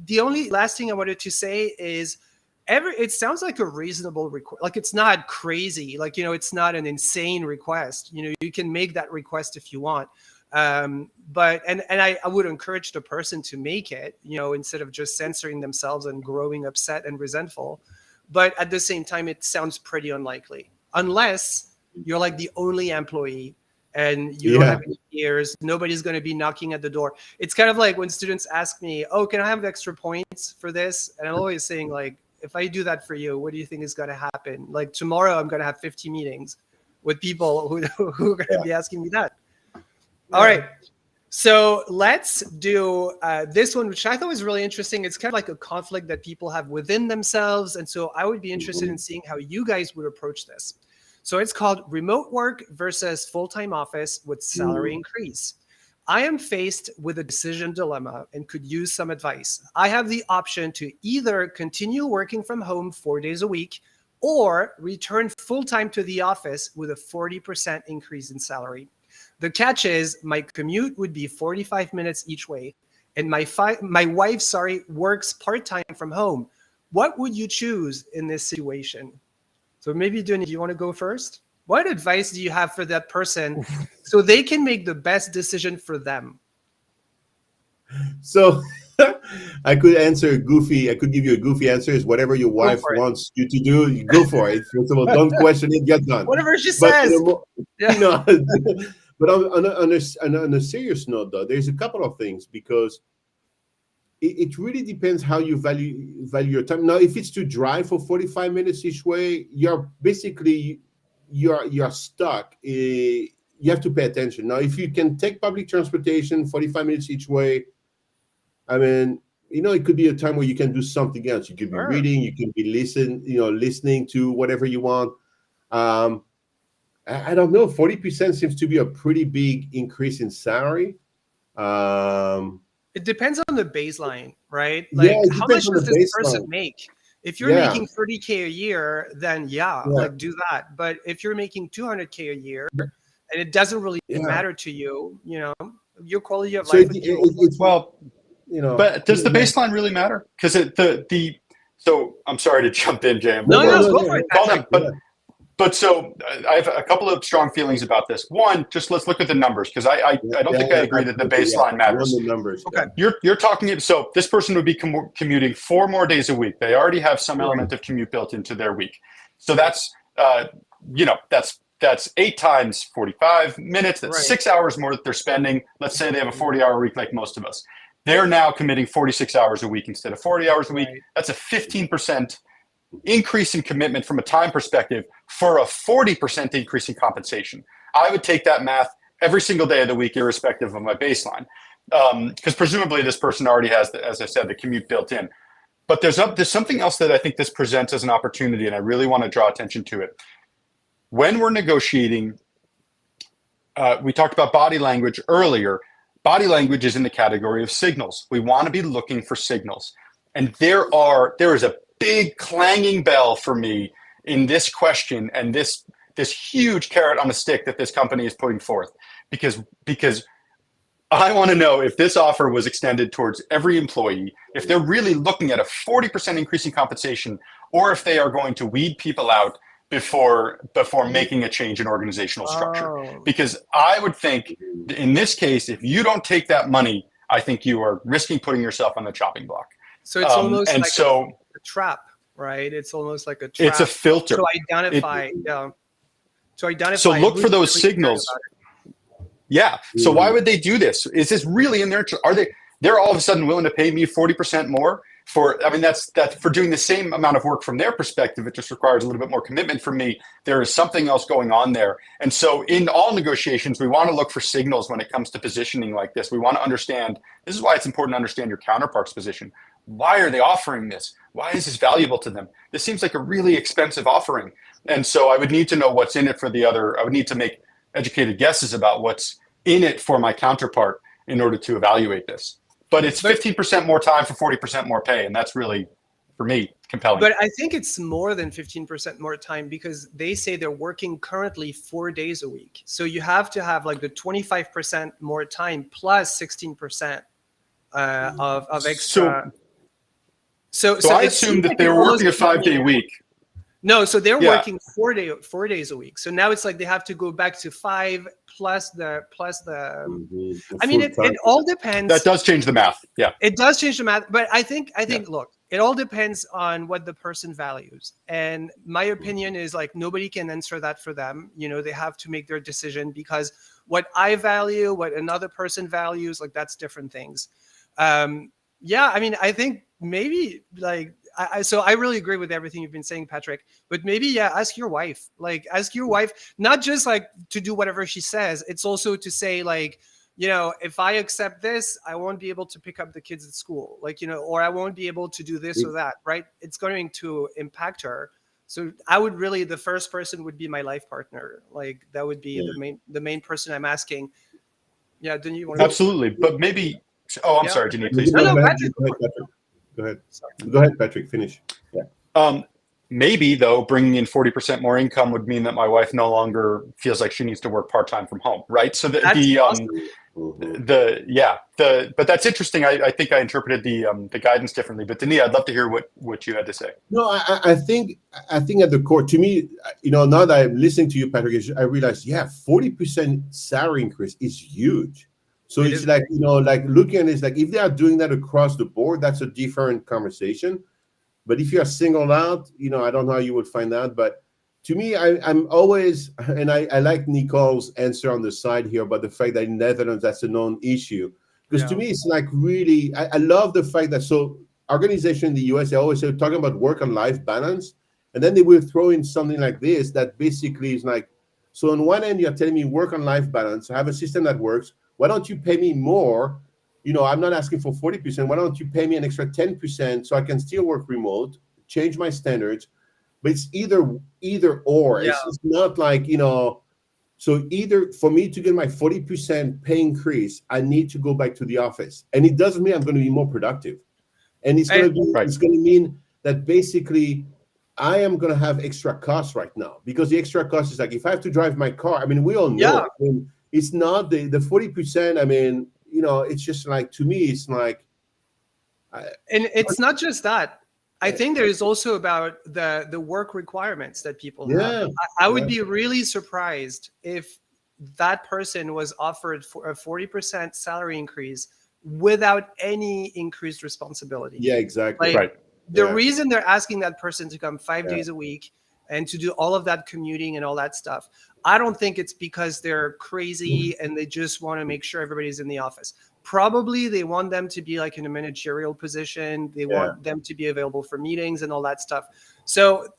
the only last thing I wanted to say is it sounds like a reasonable request. Like it's not crazy. Like, you know, it's not an insane request. You know, you can make that request if you want. But I would encourage the person to make it, you know, instead of just censoring themselves and growing upset and resentful. But at the same time, it sounds pretty unlikely, unless you're like the only employee and you don't have any peers. Nobody's going to be knocking at the door. It's kind of like when students ask me, oh, can I have extra points for this? And I'm always saying, like, if I do that for you, what do you think is going to happen? Like tomorrow, I'm going to have 50 meetings with people who are going to be asking me that. All right. So let's do this one, which I thought was really interesting. It's kind of like a conflict that people have within themselves. And so I would be interested in seeing how you guys would approach this. So it's called remote work versus full-time office with salary increase. I am faced with a decision dilemma and could use some advice. I have the option to either continue working from home 4 days a week or return full-time to the office with a 40% increase in salary. The catch is my commute would be 45 minutes each way, and my wife, works part-time from home. What would you choose in this situation? So maybe, Denis, do you want to go first? What advice do you have for that person so they can make the best decision for them? So I could give you a goofy answer. Is whatever your wife wants you to do, you go for it. First of all, don't question it, get done. Whatever she says. You know, but on a serious note, though, there's a couple of things, because it really depends how you value your time. Now, if it's to drive for 45 minutes each way, you're stuck. You have to pay attention. Now, if you can take public transportation 45 minutes each way, I mean, you know, it could be a time where you can do something else. You could be reading, you can be listening to whatever you want. I don't know. 40% seems to be a pretty big increase in salary. It depends on the baseline, right? Like, how much does this person make? If you're making 30K a year, then like do that. But if you're making 200K a year and it doesn't really matter to you, you know, your quality of life. But does the baseline really matter? Because so I'm sorry to jump in, Jam. No, go for it. But so I have a couple of strong feelings about this. One, just let's look at the numbers, because I don't think I agree that the baseline matters. The numbers. Okay. You're talking, so this person would be commuting 4 more days a week. They already have some element of commute built into their week. So that's, that's 8 times 45 minutes. That's 6 hours more that they're spending. Let's say they have a 40-hour week like most of us. They're now committing 46 hours a week instead of 40 hours a week. That's a 15% increase in commitment from a time perspective for a 40% increase in compensation. I would take that math every single day of the week, irrespective of my baseline, because presumably this person already has, as I said, the commute built in. But there's something else that I think this presents as an opportunity, and I really want to draw attention to it. When we're negotiating, we talked about body language earlier. Body language is in the category of signals. We want to be looking for signals. And there is a big clanging bell for me in this question and this huge carrot on a stick that this company is putting forth, because I want to know if this offer was extended towards every employee, if they're really looking at a 40% increase in compensation, or if they are going to weed people out before making a change in organizational structure. Oh. Because I would think in this case, if you don't take that money, I think you are risking putting yourself on the chopping block. So it's almost and like so a trap, right? It's almost like a trap. it's a filter to identify. To identify. So look who's for those really caring signals. about it. Yeah. So why would they do this? Is this really in their interest? They're all of a sudden willing to pay me 40% more for, I mean, that's for doing the same amount of work from their perspective. It just requires a little bit more commitment from me. There is something else going on there. And so in all negotiations, we want to look for signals when it comes to positioning like this. We want to understand, this is why it's important to understand your counterpart's position. Why are they offering this? Why is this valuable to them? This seems like a really expensive offering. And so I would need to know what's in it for the other. I would need to make educated guesses about what's in it for my counterpart in order to evaluate this. But it's 15% more time for 40% more pay. And that's really, for me, compelling. But I think it's more than 15% more time because they say they're working currently 4 days a week. So you have to have like the 25% more time plus 16% of extra. So I assume that they're working a 5-day week. No, so they're working 4 days a week. So now it's like they have to go back to 5 plus the. I mean, it all depends. That does change the math. Yeah, it does change the math. But I think look, it all depends on what the person values. And my opinion is like nobody can answer that for them. You know, they have to make their decision because what I value, what another person values, like that's different things. Yeah, I mean, I think maybe like. So I really agree with everything you've been saying, Patrick, but maybe, ask your wife, not just like to do whatever she says. It's also to say like, you know, if I accept this, I won't be able to pick up the kids at school, like, you know, or I won't be able to do this or that, right? It's going to impact her. So I would really, the first person would be my life partner. Like that would be the main person I'm asking. Yeah. Didn't you want to? Absolutely. But maybe, I'm sorry, Denis, please. No, Patrick. Go ahead. Go ahead, Patrick. Finish. Yeah. Maybe though, bringing in 40% more income would mean that my wife no longer feels like she needs to work part-time from home, right? So but that's interesting. I think I interpreted the guidance differently. But Denis, I'd love to hear what you had to say. No, I think at the core, to me, you know, now that I'm listening to you, Patrick, I realized, 40% salary increase is huge. So it's like, you know, like looking at it, it's like if they are doing that across the board, that's a different conversation. But if you are singled out, you know, I don't know how you would find out. But to me, I'm always, and I like Nicole's answer on the side here about the fact that in Netherlands, that's a known issue. Because to me, it's like really, I love the fact that so organization in the US, they always say talking about work and life balance. And then they will throw in something like this that basically is like, so on one end, you're telling me work and life balance. I have a system that works. Why don't you pay me more? You know, I'm not asking for 40%. Why don't you pay me an extra 10% so I can still work remote, change my standards? But it's either or. Yeah. It's not like, you know, so either for me to get my 40% pay increase, I need to go back to the office. And it doesn't mean I'm going to be more productive. And it's going to mean that basically I am going to have extra costs right now because the extra cost is like if I have to drive my car, I mean, we all know. Yeah. I mean, it's not the 40%. I mean, you know, it's just like, to me, it's like. And it's not just that. I think there is also about the work requirements that people have. I would be really surprised if that person was offered for a 40% salary increase without any increased responsibility. Yeah, exactly. Like, the reason they're asking that person to come 5 days a week and to do all of that commuting and all that stuff, I don't think it's because they're crazy and they just want to make sure everybody's in the office. Probably they want them to be like in a managerial position. They want them to be available for meetings and all that stuff. So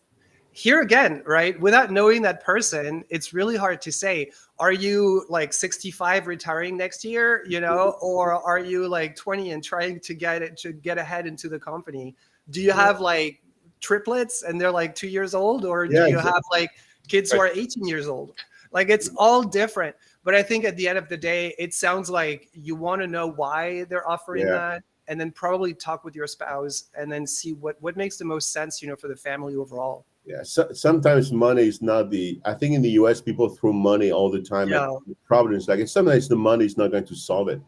here again, right, without knowing that person, it's really hard to say, are you like 65 retiring next year, you know, or are you like 20 and trying to get ahead into the company? Do you have like triplets and they're like 2 years old, or do you have like kids who are 18 years old? Like it's all different. But I think at the end of the day, it sounds like you want to know why they're offering that, and then probably talk with your spouse and then see what makes the most sense, you know, for the family overall. Yeah, sometimes money is not I think in the US, people throw money all the time. The problem is like, sometimes the money is not going to solve it.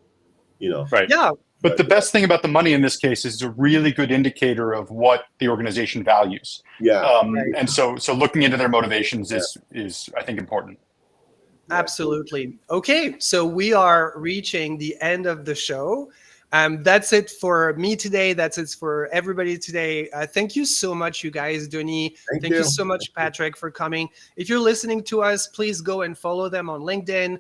you know. Right. Yeah. But the best thing about the money in this case is it's a really good indicator of what the organization values. Yeah. Right. And so looking into their motivations is I think important. Absolutely. Okay, so we are reaching the end of the show. That's it for me today. That's it for everybody today. Thank you so much, you guys. Denis, thank you so much, Patrick, for coming. If you're listening to us, please go and follow them on LinkedIn.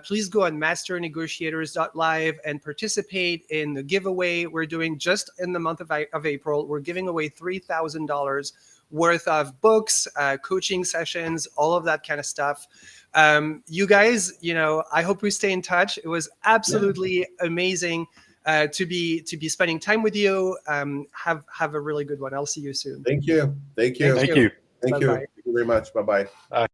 Please go on masternegotiators.live and participate in the giveaway we're doing just in the month of April. We're giving away $3,000 worth of books, coaching sessions, all of that kind of stuff. You guys, I hope we stay in touch. It was absolutely amazing to be spending time with you. Have a really good one. I'll see you soon. Thank you. Thank you. Thank you. Thank you. Bye-bye. Thank you very much. Bye-bye.